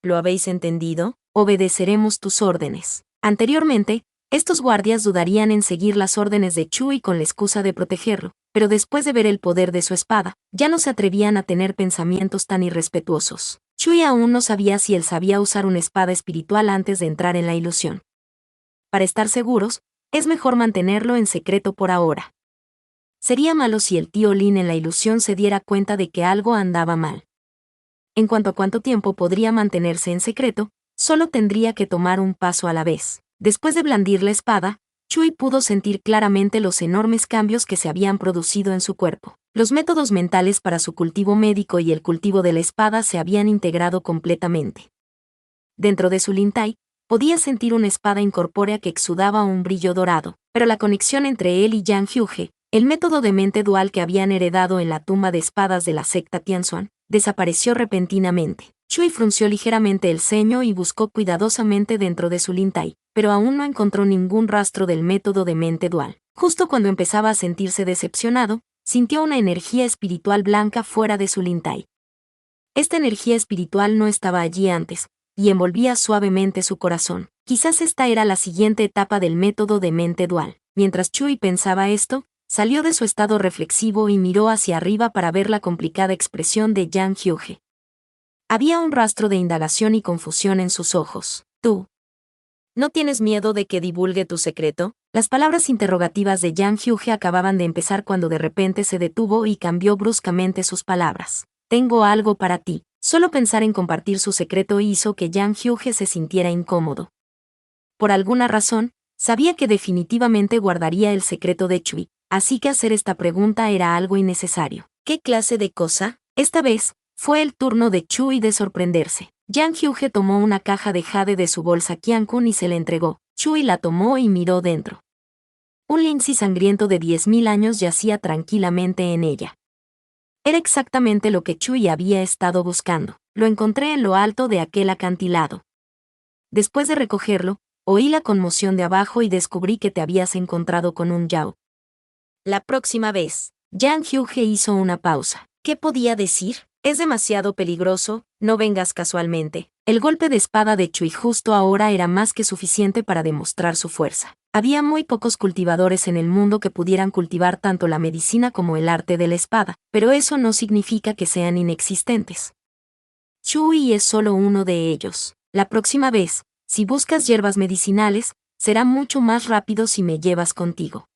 [SPEAKER 1] ¿Lo habéis entendido? Obedeceremos tus órdenes. Anteriormente, estos guardias dudarían en seguir las órdenes de Chui con la excusa de protegerlo, pero después de ver el poder de su espada, ya no se atrevían a tener pensamientos tan irrespetuosos. Chui aún no sabía si él sabía usar una espada espiritual antes de entrar en la ilusión. Para estar seguros, es mejor mantenerlo en secreto por ahora. Sería malo si el tío Lin en la ilusión se diera cuenta de que algo andaba mal. En cuanto a cuánto tiempo podría mantenerse en secreto, solo tendría que tomar un paso a la vez. Después de blandir la espada, Chui pudo sentir claramente los enormes cambios que se habían producido en su cuerpo. Los métodos mentales para su cultivo médico y el cultivo de la espada se habían integrado completamente. Dentro de su Lintai, podía sentir una espada incorpórea que exudaba un brillo dorado, pero la conexión entre él y Yang Hyuge, el método de mente dual que habían heredado en la tumba de espadas de la secta Tianzuan, desapareció repentinamente. Chui frunció ligeramente el ceño y buscó cuidadosamente dentro de su Lintai, pero aún no encontró ningún rastro del método de mente dual. Justo cuando empezaba a sentirse decepcionado, sintió una energía espiritual blanca fuera de su Lintai. Esta energía espiritual no estaba allí antes, y envolvía suavemente su corazón. Quizás esta era la siguiente etapa del método de mente dual. Mientras Chui pensaba esto, salió de su estado reflexivo y miró hacia arriba para ver la complicada expresión de Yang Hyuge. Había un rastro de indagación y confusión en sus ojos. ¿Tú no tienes miedo de que divulgue tu secreto? Las palabras interrogativas de Yang Hyuge acababan de empezar cuando de repente se detuvo y cambió bruscamente sus palabras. Tengo algo para ti. Solo pensar en compartir su secreto hizo que Yang Hyuge se sintiera incómodo. Por alguna razón, sabía que definitivamente guardaría el secreto de Chui, así que hacer esta pregunta era algo innecesario. ¿Qué clase de cosa? Esta vez, fue el turno de Chui de sorprenderse. Yang Hyuge tomó una caja de jade de su bolsa Qiankun y se la entregó. Chui la tomó y miró dentro. Un lince sangriento de 10.000 años yacía tranquilamente en ella. Era exactamente lo que Chui había estado buscando. Lo encontré en lo alto de aquel acantilado. Después de recogerlo, oí la conmoción de abajo y descubrí que te habías encontrado con un Yao. La próxima vez. Yang Hyuge hizo una pausa. ¿Qué podía decir? Es demasiado peligroso, no vengas casualmente. El golpe de espada de Chui justo ahora era más que suficiente para demostrar su fuerza. Había muy pocos cultivadores en el mundo que pudieran cultivar tanto la medicina como el arte de la espada, pero eso no significa que sean inexistentes. Chui es solo uno de ellos. La próxima vez, si buscas hierbas medicinales, será mucho más rápido si me llevas contigo.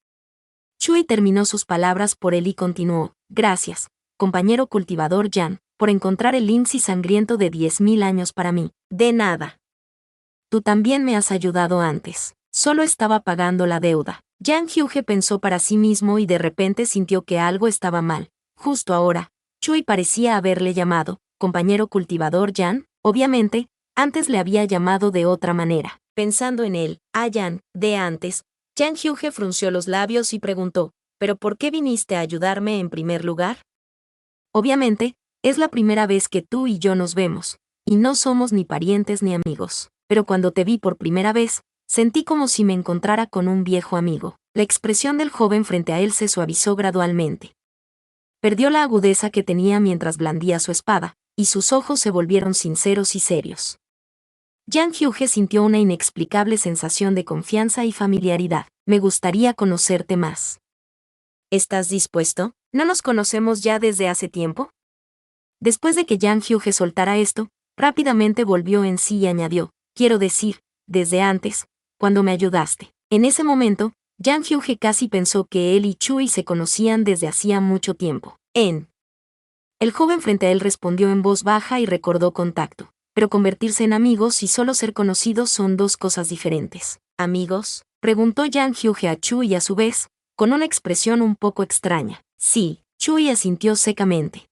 [SPEAKER 1] Chui terminó sus palabras por él y continuó: gracias, compañero cultivador Yan, por encontrar el lince sangriento de 10.000 años para mí. De nada. Tú también me has ayudado antes. Solo estaba pagando la deuda. Yang Hyuge pensó para sí mismo y de repente sintió que algo estaba mal. Justo ahora, Chui parecía haberle llamado compañero cultivador Yan. Obviamente, antes le había llamado de otra manera. Pensando en él, Yan, de antes, Yang Hyuge frunció los labios y preguntó: ¿pero por qué viniste a ayudarme en primer lugar? Obviamente, es la primera vez que tú y yo nos vemos, y no somos ni parientes ni amigos. Pero cuando te vi por primera vez, sentí como si me encontrara con un viejo amigo. La expresión del joven frente a él se suavizó gradualmente. Perdió la agudeza que tenía mientras blandía su espada, y sus ojos se volvieron sinceros y serios. Yang Hyuge sintió una inexplicable sensación de confianza y familiaridad. Me gustaría conocerte más. ¿Estás dispuesto? ¿No nos conocemos ya desde hace tiempo? Después de que Yang Hyuge soltara esto, Rápidamente volvió en sí y añadió, quiero decir, desde antes, cuando me ayudaste. En ese momento, Jang Hyuge casi pensó que él y Chui se conocían desde hacía mucho tiempo. El joven frente a él respondió en voz baja y recordó con tacto. Pero convertirse en amigos y solo ser conocidos son dos cosas diferentes. ¿Amigos? Preguntó Jang Hyuge a Chui a su vez, con una expresión un poco extraña. Sí, Chui asintió secamente.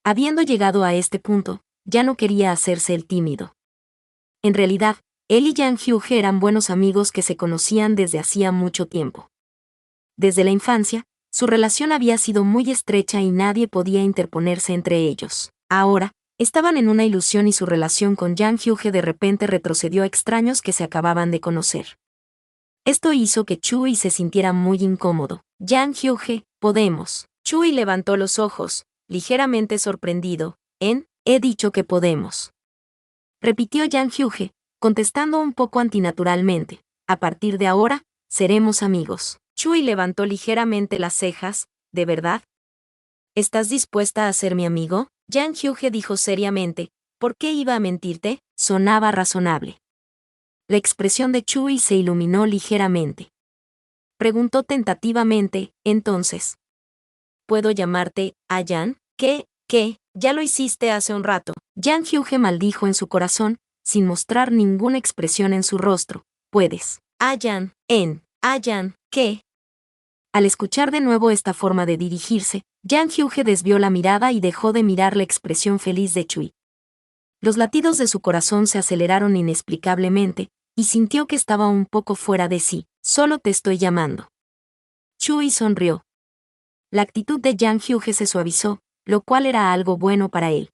[SPEAKER 1] Habiendo llegado a este punto, ya no quería hacerse el tímido. En realidad, él y Jang Hyuge eran buenos amigos que se conocían desde hacía mucho tiempo. Desde la infancia, su relación había sido muy estrecha y nadie podía interponerse entre ellos. Ahora, estaban en una ilusión y su relación con Jang Hyuge de repente retrocedió a extraños que se acababan de conocer. Esto hizo que Chui se sintiera muy incómodo. Jang Hyuge, podemos. Chui levantó los ojos, ligeramente sorprendido. He dicho que podemos. Repitió Jang Hyuge, contestando un poco antinaturalmente. A partir de ahora, seremos amigos. Chui levantó ligeramente las cejas. ¿De verdad? ¿Estás dispuesta a ser mi amigo? Jang Hyuge dijo seriamente. ¿Por qué iba a mentirte? Sonaba razonable. La expresión de Chui se iluminó ligeramente. Preguntó tentativamente, entonces. ¿Puedo llamarte Ayan? ¿Qué? Ya lo hiciste hace un rato. Jang Hyuge maldijo en su corazón, sin mostrar ninguna expresión en su rostro. Puedes. Ayan, ¿qué? Al escuchar de nuevo esta forma de dirigirse, Jang Hyuge desvió la mirada y dejó de mirar la expresión feliz de Chui. Los latidos de su corazón se aceleraron inexplicablemente, y sintió que estaba un poco fuera de sí. Solo te estoy llamando. Chui sonrió. La actitud de Jang Hyuge se suavizó, lo cual era algo bueno para él.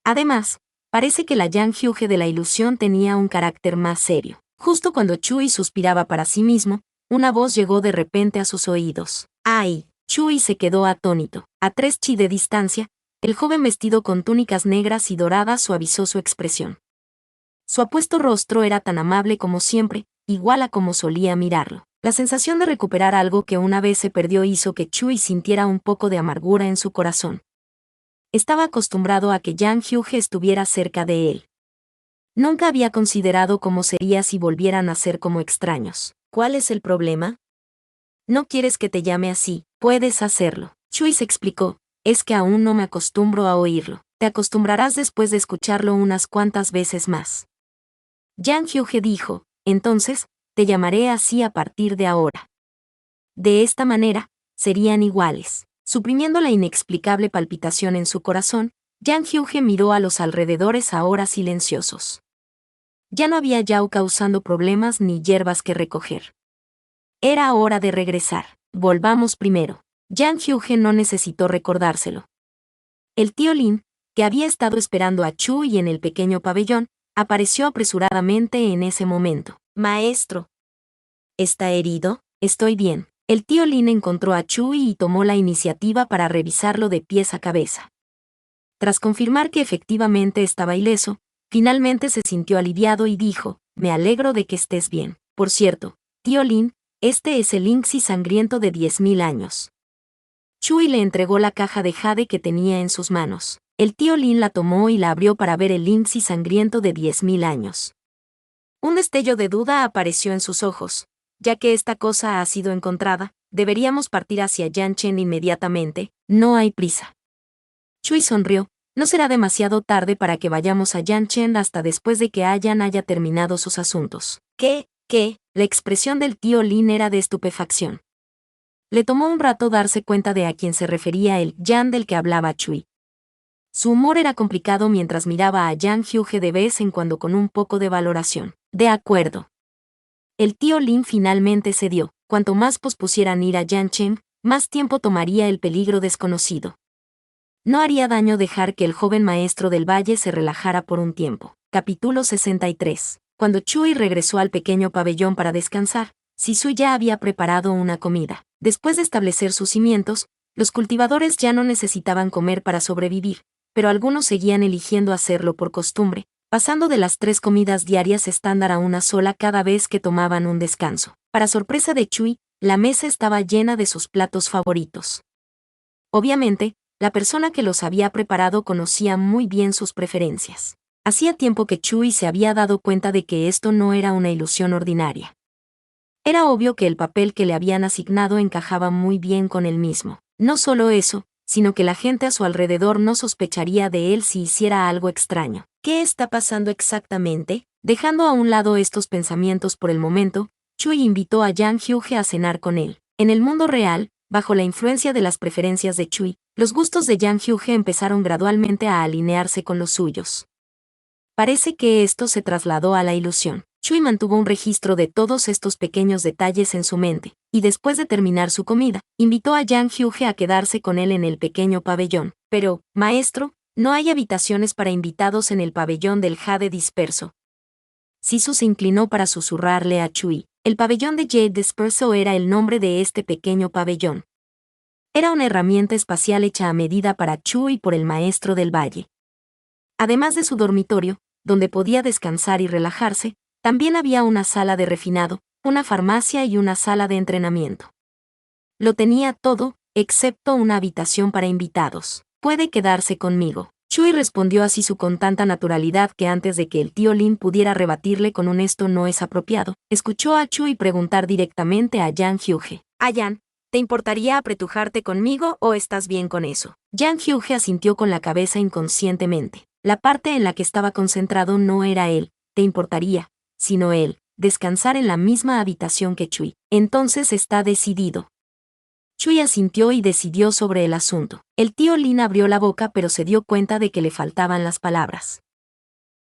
[SPEAKER 1] Además, parece que la Jang Hyuge de la ilusión tenía un carácter más serio. Justo cuando Chui suspiraba para sí mismo, una voz llegó de repente a sus oídos. ¡Ay! Chui se quedó atónito. A 3 chi de distancia, el joven vestido con túnicas negras y doradas suavizó su expresión. Su apuesto rostro era tan amable como siempre, igual a como solía mirarlo. La sensación de recuperar algo que una vez se perdió hizo que Chui sintiera un poco de amargura en su corazón. Estaba acostumbrado a que Jang Hyuge estuviera cerca de él. Nunca había considerado cómo sería si volvieran a ser como extraños. ¿Cuál es el problema? No quieres que te llame así, puedes hacerlo. Chui se explicó, es que aún no me acostumbro a oírlo. Te acostumbrarás después de escucharlo unas cuantas veces más. Jang Hyuge dijo, entonces, te llamaré así a partir de ahora. De esta manera, serían iguales. Suprimiendo la inexplicable palpitación en su corazón, Jang Hyuge miró a los alrededores ahora silenciosos. Ya no había Yao causando problemas ni hierbas que recoger. Era hora de regresar. Volvamos primero. Jang Hyuge no necesitó recordárselo. El tío Lin, que había estado esperando a Chui en el pequeño pabellón, apareció apresuradamente en ese momento. Maestro. ¿Está herido? Estoy bien. El tío Lin encontró a Chui y tomó la iniciativa para revisarlo de pies a cabeza. Tras confirmar que efectivamente estaba ileso, finalmente se sintió aliviado y dijo, me alegro de que estés bien. Por cierto, tío Lin, este es el Linxi sangriento de 10.000 años. Chui le entregó la caja de jade que tenía en sus manos. El tío Lin la tomó y la abrió para ver el Linxi sangriento de 10.000 años. Un destello de duda apareció en sus ojos. Ya que esta cosa ha sido encontrada, deberíamos partir hacia Yanchen inmediatamente, no hay prisa. Chui sonrió, no será demasiado tarde para que vayamos a Yanchen hasta después de que Ayan haya terminado sus asuntos. ¿Qué? La expresión del tío Lin era de estupefacción. Le tomó un rato darse cuenta de a quién se refería el Yan del que hablaba Chui. Su humor era complicado mientras miraba a Jang Hyuge de vez en cuando con un poco de valoración. De acuerdo. El tío Lin finalmente cedió. Cuanto más pospusieran ir a Yanchen, más tiempo tomaría el peligro desconocido. No haría daño dejar que el joven maestro del valle se relajara por un tiempo. Capítulo 63. Cuando Chui regresó al pequeño pabellón para descansar, Sisu ya había preparado una comida. Después de establecer sus cimientos, los cultivadores ya no necesitaban comer para sobrevivir, pero algunos seguían eligiendo hacerlo por costumbre, pasando de las 3 comidas diarias estándar a una sola cada vez que tomaban un descanso. Para sorpresa de Chui, la mesa estaba llena de sus platos favoritos. Obviamente, la persona que los había preparado conocía muy bien sus preferencias. Hacía tiempo que Chui se había dado cuenta de que esto no era una ilusión ordinaria. Era obvio que el papel que le habían asignado encajaba muy bien con él mismo. No solo eso, sino que la gente a su alrededor no sospecharía de él si hiciera algo extraño. ¿Qué está pasando exactamente? Dejando a un lado estos pensamientos por el momento, Chui invitó a Yang Hyuge a cenar con él. En el mundo real, bajo la influencia de las preferencias de Chui, los gustos de Yang Hyuge empezaron gradualmente a alinearse con los suyos. Parece que esto se trasladó a la ilusión. Chui mantuvo un registro de todos estos pequeños detalles en su mente, y después de terminar su comida, invitó a Yang Hyuge a quedarse con él en el pequeño pabellón. Pero, maestro, no hay habitaciones para invitados en el pabellón del Jade disperso. Sisu se inclinó para susurrarle a Chui. El pabellón de Jade disperso era el nombre de este pequeño pabellón. Era una herramienta espacial hecha a medida para Chui por el maestro del valle. Además de su dormitorio, donde podía descansar y relajarse, también había una sala de refinado, una farmacia y una sala de entrenamiento. Lo tenía todo, excepto una habitación para invitados. Puede quedarse conmigo. Chui respondió así con tanta naturalidad que antes de que el tío Lin pudiera rebatirle con un esto no es apropiado, escuchó a Chui preguntar directamente a Yang Hyuge. Yan, ¿te importaría apretujarte conmigo o estás bien con eso? Yang Hyuge asintió con la cabeza inconscientemente. La parte en la que estaba concentrado no era él, ¿te importaría?, sino él, descansar en la misma habitación que Chui. Entonces está decidido. Chui asintió y decidió sobre el asunto. El tío Lin abrió la boca pero se dio cuenta de que le faltaban las palabras.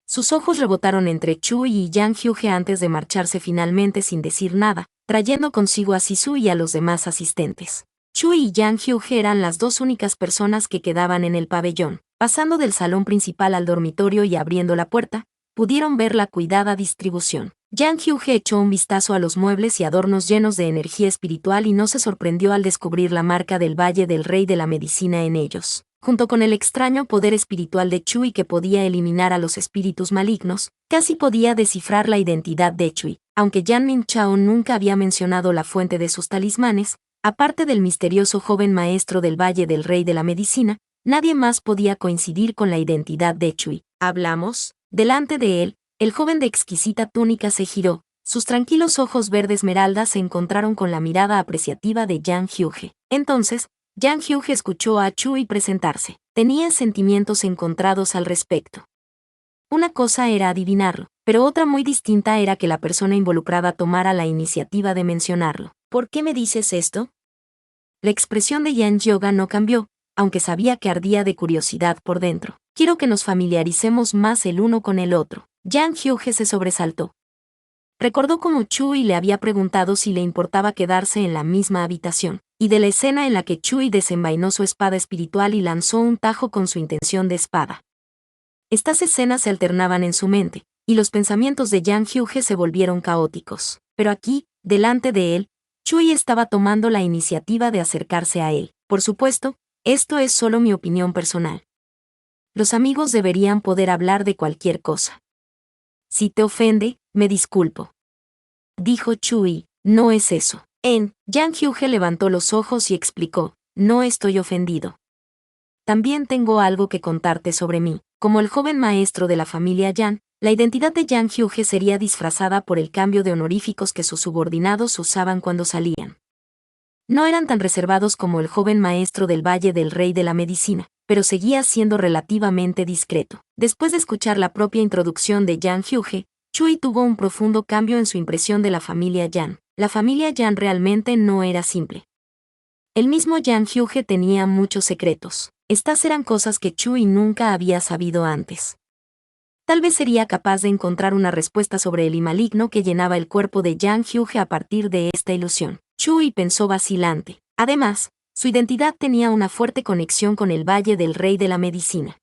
[SPEAKER 1] Sus ojos rebotaron entre Chui y Yang Hyuge antes de marcharse finalmente sin decir nada, trayendo consigo a Sisu y a los demás asistentes. Chui y Yang Hyuge eran las dos únicas personas que quedaban en el pabellón. Pasando del salón principal al dormitorio y abriendo la puerta, pudieron ver la cuidada distribución. Yang Hyuge echó un vistazo a los muebles y adornos llenos de energía espiritual y no se sorprendió al descubrir la marca del Valle del Rey de la Medicina en ellos. Junto con el extraño poder espiritual de Chui que podía eliminar a los espíritus malignos, casi podía descifrar la identidad de Chui. Aunque Yan Minchao nunca había mencionado la fuente de sus talismanes, aparte del misterioso joven maestro del Valle del Rey de la Medicina, nadie más podía coincidir con la identidad de Chui. ¿Hablamos? Delante de él, el joven de exquisita túnica se giró, sus tranquilos ojos verde esmeralda se encontraron con la mirada apreciativa de Yang Hyuge. Entonces, Yang Hyuge escuchó a Chui presentarse. Tenía sentimientos encontrados al respecto. Una cosa era adivinarlo, pero otra muy distinta era que la persona involucrada tomara la iniciativa de mencionarlo. ¿Por qué me dices esto? La expresión de Yan Yoga no cambió, aunque sabía que ardía de curiosidad por dentro. Quiero que nos familiaricemos más el uno con el otro. Yang Hyuge se sobresaltó. Recordó cómo Chui le había preguntado si le importaba quedarse en la misma habitación, y de la escena en la que Chui desenvainó su espada espiritual y lanzó un tajo con su intención de espada. Estas escenas se alternaban en su mente, y los pensamientos de Yang Hyuge se volvieron caóticos. Pero aquí, delante de él, Chui estaba tomando la iniciativa de acercarse a él. Por supuesto, esto es solo mi opinión personal. Los amigos deberían poder hablar de cualquier cosa. Si te ofende, me disculpo. Dijo Chui, no es eso. Yang Hyuge levantó los ojos y explicó, no estoy ofendido. También tengo algo que contarte sobre mí. Como el joven maestro de la familia Yan, la identidad de Yang Hyuge sería disfrazada por el cambio de honoríficos que sus subordinados usaban cuando salían. No eran tan reservados como el joven maestro del Valle del Rey de la Medicina, pero seguía siendo relativamente discreto. Después de escuchar la propia introducción de Yang Hyuge, Chui tuvo un profundo cambio en su impresión de la familia Yan. La familia Yan realmente no era simple. El mismo Yang Hyuge tenía muchos secretos. Estas eran cosas que Chui nunca había sabido antes. Tal vez sería capaz de encontrar una respuesta sobre el maligno que llenaba el cuerpo de Yang Hyuge a partir de esta ilusión. Chui pensó vacilante. Además, su identidad tenía una fuerte conexión con el Valle del Rey de la Medicina.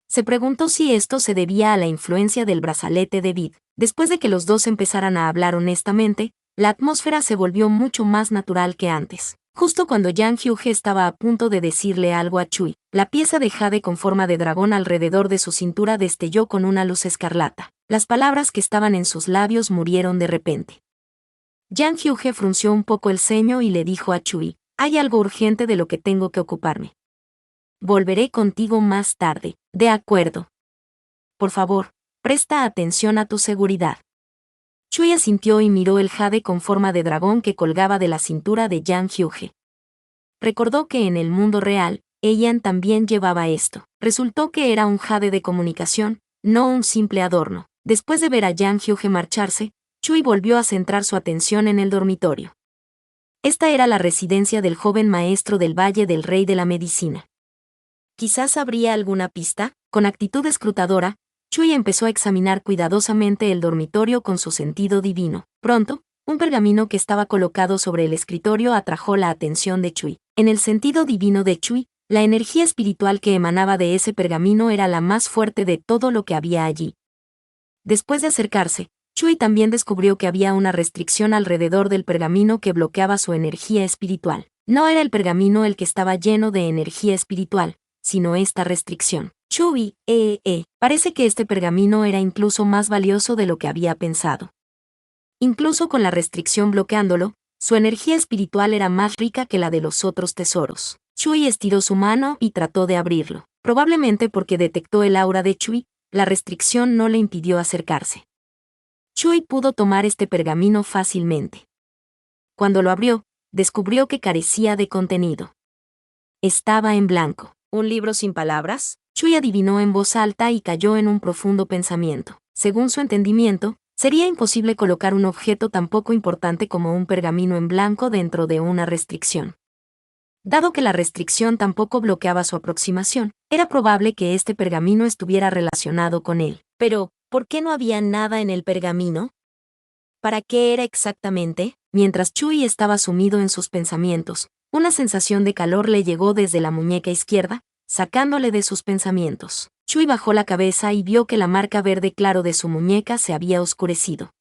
[SPEAKER 1] Se preguntó si esto se debía a la influencia del brazalete de Vid. Después de que los dos empezaran a hablar honestamente, la atmósfera se volvió mucho más natural que antes. Justo cuando Yang Hyuge estaba a punto de decirle algo a Chui, la pieza de jade con forma de dragón alrededor de su cintura destelló con una luz escarlata. Las palabras que estaban en sus labios murieron de repente. Yang Hyuge frunció un poco el ceño y le dijo a Chui, hay algo urgente de lo que tengo que ocuparme. Volveré contigo más tarde. De acuerdo. por favor, presta atención a tu seguridad. Chui asintió y miró el jade con forma de dragón que colgaba de la cintura de Yang Hyuge. Recordó que en el mundo real, Heian también llevaba esto. Resultó que era un jade de comunicación, no un simple adorno. Después de ver a Yang Hyuge marcharse, Chui volvió a centrar su atención en el dormitorio. Esta era la residencia del joven maestro del Valle del Rey de la Medicina. ¿Quizás habría alguna pista? Con actitud escrutadora, Chui empezó a examinar cuidadosamente el dormitorio con su sentido divino. Pronto, un pergamino que estaba colocado sobre el escritorio atrajo la atención de Chui. En el sentido divino de Chui, la energía espiritual que emanaba de ese pergamino era la más fuerte de todo lo que había allí. Después de acercarse, Chui también descubrió que había una restricción alrededor del pergamino que bloqueaba su energía espiritual. No era el pergamino el que estaba lleno de energía espiritual, sino esta restricción. Chui, parece que este pergamino era incluso más valioso de lo que había pensado. Incluso con la restricción bloqueándolo, su energía espiritual era más rica que la de los otros tesoros. Chui estiró su mano y trató de abrirlo. Probablemente porque detectó el aura de Chui, la restricción no le impidió acercarse. Chui pudo tomar este pergamino fácilmente. Cuando lo abrió, descubrió que carecía de contenido. Estaba en blanco. ¿Un libro sin palabras? Chui adivinó en voz alta y cayó en un profundo pensamiento. Según su entendimiento, sería imposible colocar un objeto tan poco importante como un pergamino en blanco dentro de una restricción. Dado que la restricción tampoco bloqueaba su aproximación, era probable que este pergamino estuviera relacionado con él. Pero, ¿por qué no había nada en el pergamino? ¿Para qué era exactamente? Mientras Chui estaba sumido en sus pensamientos, una sensación de calor le llegó desde la muñeca izquierda, sacándole de sus pensamientos. Chui bajó la cabeza y vio que la marca verde claro de su muñeca se había oscurecido.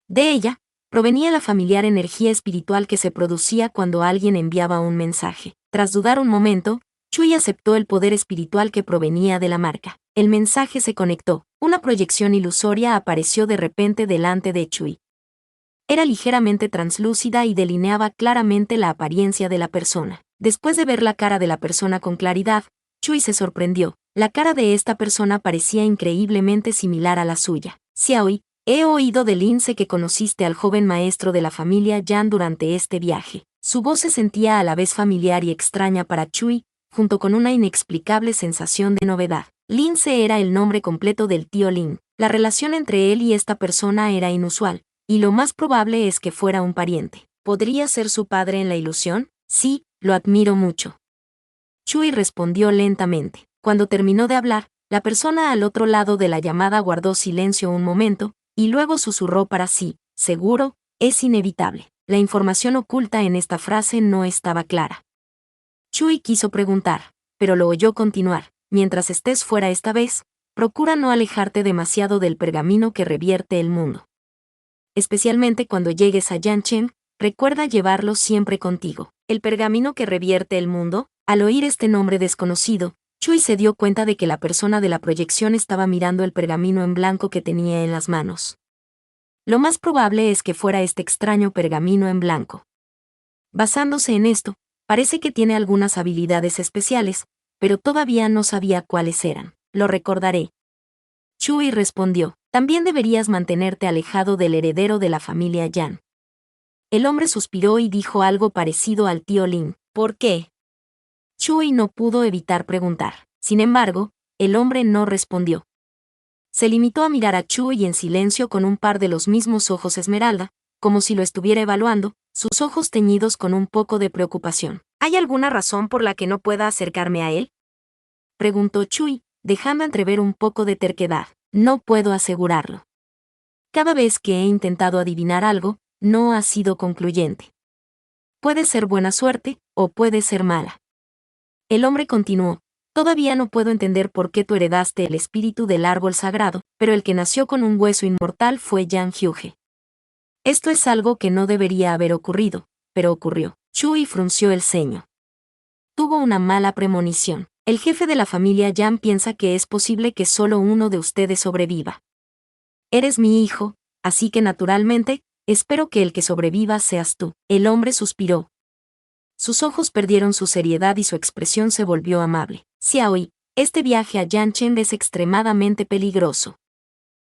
[SPEAKER 1] De ella, provenía la familiar energía espiritual que se producía cuando alguien enviaba un mensaje. Tras dudar un momento, Chui aceptó el poder espiritual que provenía de la marca. El mensaje se conectó. Una proyección ilusoria apareció de repente delante de Chui. Era ligeramente translúcida y delineaba claramente la apariencia de la persona. Después de ver la cara de la persona con claridad, Chui se sorprendió. La cara de esta persona parecía increíblemente similar a la suya. Xiaoi, he oído de Lince que conociste al joven maestro de la familia Yan durante este viaje. Su voz se sentía a la vez familiar y extraña para Chui, junto con una inexplicable sensación de novedad. Lince era el nombre completo del tío Lin. La relación entre él y esta persona era inusual, y lo más probable es que fuera un pariente. ¿Podría ser su padre en la ilusión? Sí, lo admiro mucho. Chui respondió lentamente. Cuando terminó de hablar, la persona al otro lado de la llamada guardó silencio un momento, y luego susurró para sí, seguro, es inevitable. La información oculta en esta frase no estaba clara. Chui quiso preguntar, pero lo oyó continuar. Mientras estés fuera esta vez, procura no alejarte demasiado del pergamino que revierte el mundo. Especialmente cuando llegues a Yanchen, recuerda llevarlo siempre contigo. ¿El pergamino que revierte el mundo? Al oír este nombre desconocido, Chui se dio cuenta de que la persona de la proyección estaba mirando el pergamino en blanco que tenía en las manos. Lo más probable es que fuera este extraño pergamino en blanco. Basándose en esto, parece que tiene algunas habilidades especiales, pero todavía no sabía cuáles eran. Lo recordaré. Chui respondió, también deberías mantenerte alejado del heredero de la familia Yan. El hombre suspiró y dijo algo parecido al tío Lin. ¿Por qué? Chui no pudo evitar preguntar. Sin embargo, el hombre no respondió. Se limitó a mirar a Chui en silencio con un par de los mismos ojos esmeralda, como si lo estuviera evaluando, sus ojos teñidos con un poco de preocupación. ¿Hay alguna razón por la que no pueda acercarme a él? Preguntó Chui, dejando entrever un poco de terquedad. No puedo asegurarlo. Cada vez que he intentado adivinar algo, no ha sido concluyente. Puede ser buena suerte, o puede ser mala. El hombre continuó, todavía no puedo entender por qué tú heredaste el espíritu del árbol sagrado, pero el que nació con un hueso inmortal fue Yang Hyuge. Esto es algo que no debería haber ocurrido, pero ocurrió. Chui frunció el ceño. Tuvo una mala premonición. El jefe de la familia Yan piensa que es posible que solo uno de ustedes sobreviva. Eres mi hijo, así que naturalmente, espero que el que sobreviva seas tú. El hombre suspiró. Sus ojos perdieron su seriedad y su expresión se volvió amable. Xiaoi, Este viaje a Yanchen es extremadamente peligroso.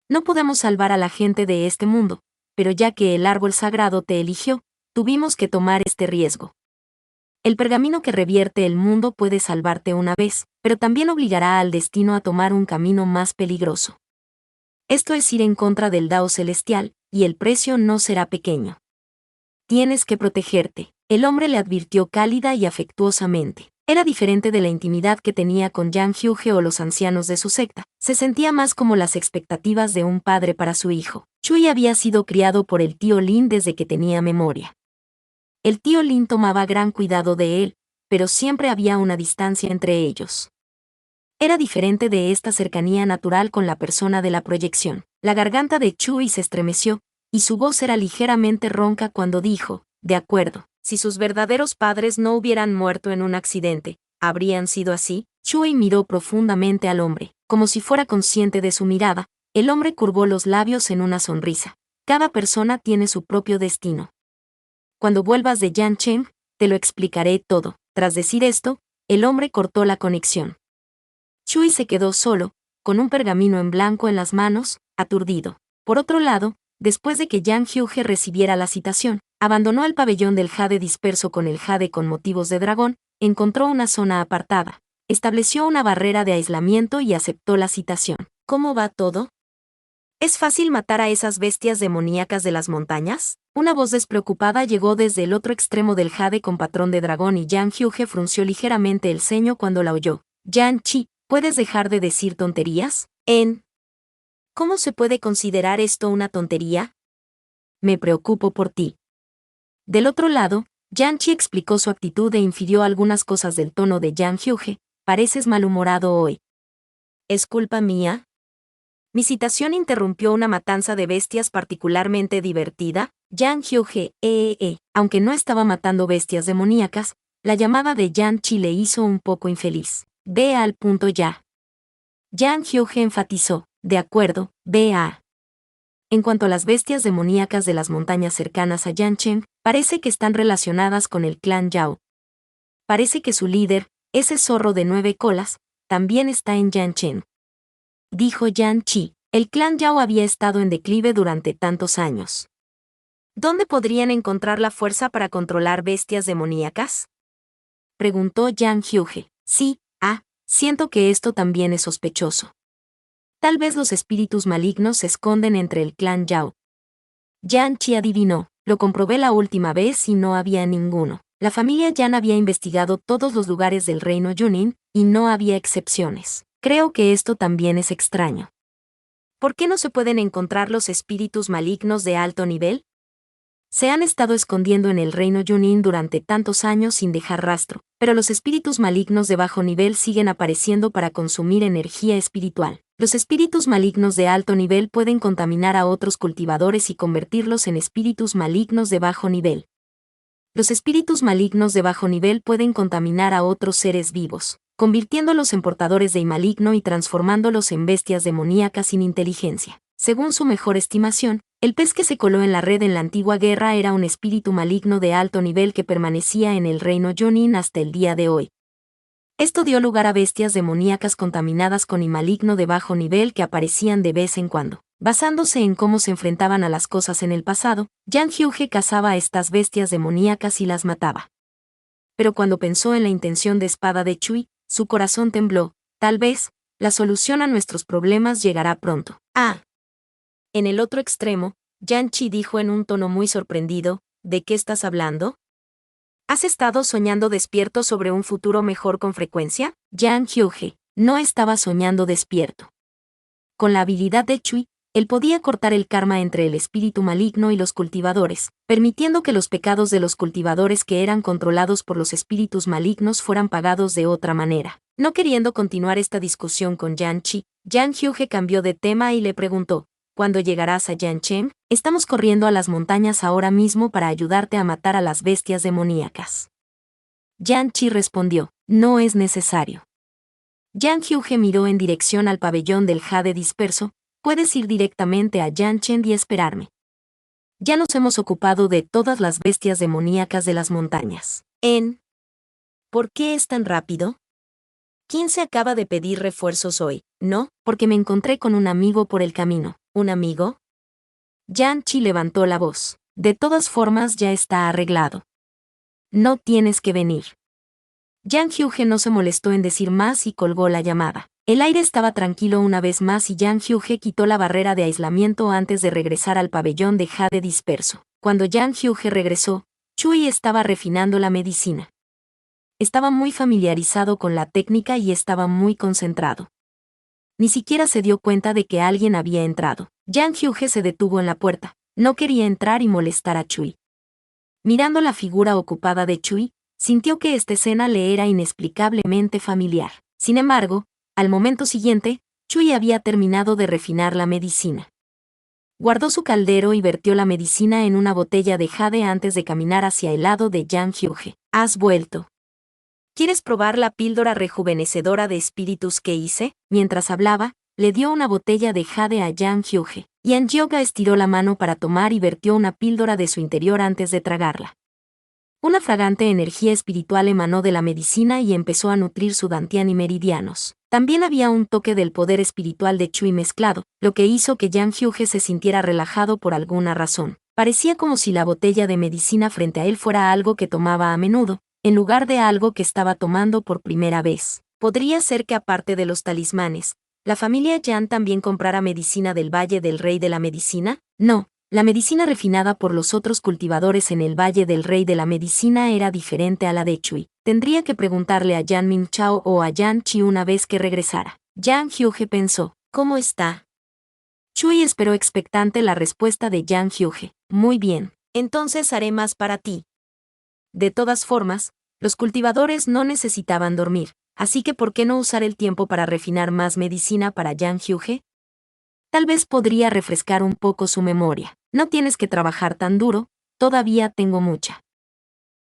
[SPEAKER 1] No podemos salvar a la gente de este mundo, pero ya que el árbol sagrado te eligió, tuvimos que tomar este riesgo. El pergamino que revierte el mundo puede salvarte una vez, pero también obligará al destino a tomar un camino más peligroso. Esto es ir en contra del Dao celestial, y el precio no será pequeño. Tienes que protegerte. El hombre le advirtió cálida y afectuosamente. Era diferente de la intimidad que tenía con Yang Hyuge o los ancianos de su secta. Se sentía más como las expectativas de un padre para su hijo. Chui había sido criado por el tío Lin desde que tenía memoria. El tío Lin tomaba gran cuidado de él, pero siempre había una distancia entre ellos. Era diferente de esta cercanía natural con la persona de la proyección. La garganta de Chui se estremeció, y su voz era ligeramente ronca cuando dijo, de acuerdo, si sus verdaderos padres no hubieran muerto en un accidente, ¿habrían sido así? Chui miró profundamente al hombre, como si fuera consciente de su mirada. El hombre curvó los labios en una sonrisa. Cada persona tiene su propio destino. Cuando vuelvas de Yanchen, te lo explicaré todo. Tras decir esto, el hombre cortó la conexión. Chui se quedó solo, con un pergamino en blanco en las manos, aturdido. Por otro lado, después de que Yang Hyuge recibiera la citación, abandonó el pabellón del jade disperso con el jade con motivos de dragón, encontró una zona apartada, estableció una barrera de aislamiento y aceptó la citación. ¿Cómo va todo? ¿Es fácil matar a esas bestias demoníacas de las montañas? Una voz despreocupada llegó desde el otro extremo del jade con patrón de dragón y Yang Hyuge frunció ligeramente el ceño cuando la oyó. Yan Chi, ¿puedes dejar de decir tonterías? ¿Cómo se puede considerar esto una tontería? Me preocupo por ti. Del otro lado, Yan Chi explicó su actitud e infirió algunas cosas del tono de Yang Hyuge. Pareces malhumorado hoy. ¿Es culpa mía? Mi citación interrumpió una matanza de bestias particularmente divertida. Yang Hyuge, aunque no estaba matando bestias demoníacas, la llamada de Yan Chi le hizo un poco infeliz. Ve al punto ya. Yang Hyuge enfatizó. De acuerdo, ve a. En cuanto a las bestias demoníacas de las montañas cercanas a Yanchen, parece que están relacionadas con el clan Yao. Parece que su líder, ese zorro de 9 colas, también está en Yanchen. Dijo Yan Chi. El clan Yao había estado en declive durante tantos años. ¿Dónde podrían encontrar la fuerza para controlar bestias demoníacas? Preguntó Yang Hyuge. Sí, siento que esto también es sospechoso. Tal vez los espíritus malignos se esconden entre el clan Yao. Yan Chi adivinó, lo comprobé la última vez y no había ninguno. La familia Yan había investigado todos los lugares del reino Junin, y no había excepciones. Creo que esto también es extraño. ¿Por qué no se pueden encontrar los espíritus malignos de alto nivel? Se han estado escondiendo en el reino Junin durante tantos años sin dejar rastro, pero los espíritus malignos de bajo nivel siguen apareciendo para consumir energía espiritual. Los espíritus malignos de alto nivel pueden contaminar a otros cultivadores y convertirlos en espíritus malignos de bajo nivel. Los espíritus malignos de bajo nivel pueden contaminar a otros seres vivos, convirtiéndolos en portadores de maligno y transformándolos en bestias demoníacas sin inteligencia. Según su mejor estimación, el pez que se coló en la red en la antigua guerra era un espíritu maligno de alto nivel que permanecía en el reino Jonin hasta el día de hoy. Esto dio lugar a bestias demoníacas contaminadas con maligno de bajo nivel que aparecían de vez en cuando. Basándose en cómo se enfrentaban a las cosas en el pasado, Yang Hyuge cazaba a estas bestias demoníacas y las mataba. Pero cuando pensó en la intención de espada de Chui, su corazón tembló. Tal vez, la solución a nuestros problemas llegará pronto. En el otro extremo, Yan Chi dijo en un tono muy sorprendido, ¿de qué estás hablando? ¿Has estado soñando despierto sobre un futuro mejor con frecuencia? Yang Hyuge no estaba soñando despierto. Con la habilidad de Chui, él podía cortar el karma entre el espíritu maligno y los cultivadores, permitiendo que los pecados de los cultivadores que eran controlados por los espíritus malignos fueran pagados de otra manera. No queriendo continuar esta discusión con Yan Chi, Yang Hyuge cambió de tema y le preguntó, ¿cuándo llegarás a Yanchen? Estamos corriendo a las montañas ahora mismo para ayudarte a matar a las bestias demoníacas. Yan Chi respondió, no es necesario. Yang Hyuge miró en dirección al pabellón del jade disperso, puedes ir directamente a Yanchen y esperarme. Ya nos hemos ocupado de todas las bestias demoníacas de las montañas. ¿Por qué es tan rápido? ¿Quién se acaba de pedir refuerzos hoy? No, porque me encontré con un amigo por el camino. ¿Un amigo? Yan Chi levantó la voz. De todas formas ya está arreglado. No tienes que venir. Yang Hyuge no se molestó en decir más y colgó la llamada. El aire estaba tranquilo una vez más y Yang Hyuge quitó la barrera de aislamiento antes de regresar al pabellón de jade disperso. Cuando Yang Hyuge regresó, Chui estaba refinando la medicina. Estaba muy familiarizado con la técnica y estaba muy concentrado. Ni siquiera se dio cuenta de que alguien había entrado. Yang Hyuge se detuvo en la puerta. No quería entrar y molestar a Chui. Mirando la figura ocupada de Chui, sintió que esta escena le era inexplicablemente familiar. Sin embargo, al momento siguiente, Chui había terminado de refinar la medicina. Guardó su caldero y vertió la medicina en una botella de jade antes de caminar hacia el lado de Yang Hyuge. ¿Has vuelto? ¿Quieres probar la píldora rejuvenecedora de espíritus que hice? Mientras hablaba, le dio una botella de jade a Yang Hyuge. Yan Yoga estiró la mano para tomar y vertió una píldora de su interior antes de tragarla. Una fragante energía espiritual emanó de la medicina y empezó a nutrir su dantian y meridianos. También había un toque del poder espiritual de Chui mezclado, lo que hizo que Yang Hyuge se sintiera relajado por alguna razón. Parecía como si la botella de medicina frente a él fuera algo que tomaba a menudo, en lugar de algo que estaba tomando por primera vez. Podría ser que aparte de los talismanes, ¿la familia Yan también comprara medicina del Valle del Rey de la Medicina? No, la medicina refinada por los otros cultivadores en el Valle del Rey de la Medicina era diferente a la de Chui. Tendría que preguntarle a Yan Mingchao o a Yan Chi una vez que regresara. Yang Hyuge pensó, ¿cómo está? Chui esperó expectante la respuesta de Yang Hyuge. Muy bien, entonces haré más para ti. De todas formas, los cultivadores no necesitaban dormir, así que ¿por qué no usar el tiempo para refinar más medicina para Yang Hyuge? Tal vez podría refrescar un poco su memoria. No tienes que trabajar tan duro, todavía tengo mucha.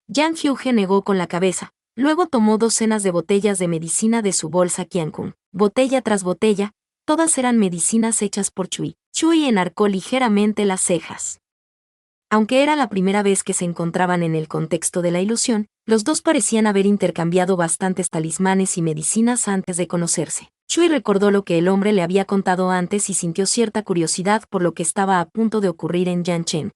[SPEAKER 1] Yang Hyuge negó con la cabeza, luego tomó docenas de botellas de medicina de su bolsa Qiankun. Botella tras botella, todas eran medicinas hechas por Chui. Chui enarcó ligeramente las cejas. Aunque era la primera vez que se encontraban en el contexto de la ilusión, los dos parecían haber intercambiado bastantes talismanes y medicinas antes de conocerse. Chui recordó lo que el hombre le había contado antes y sintió cierta curiosidad por lo que estaba a punto de ocurrir en Yanchen.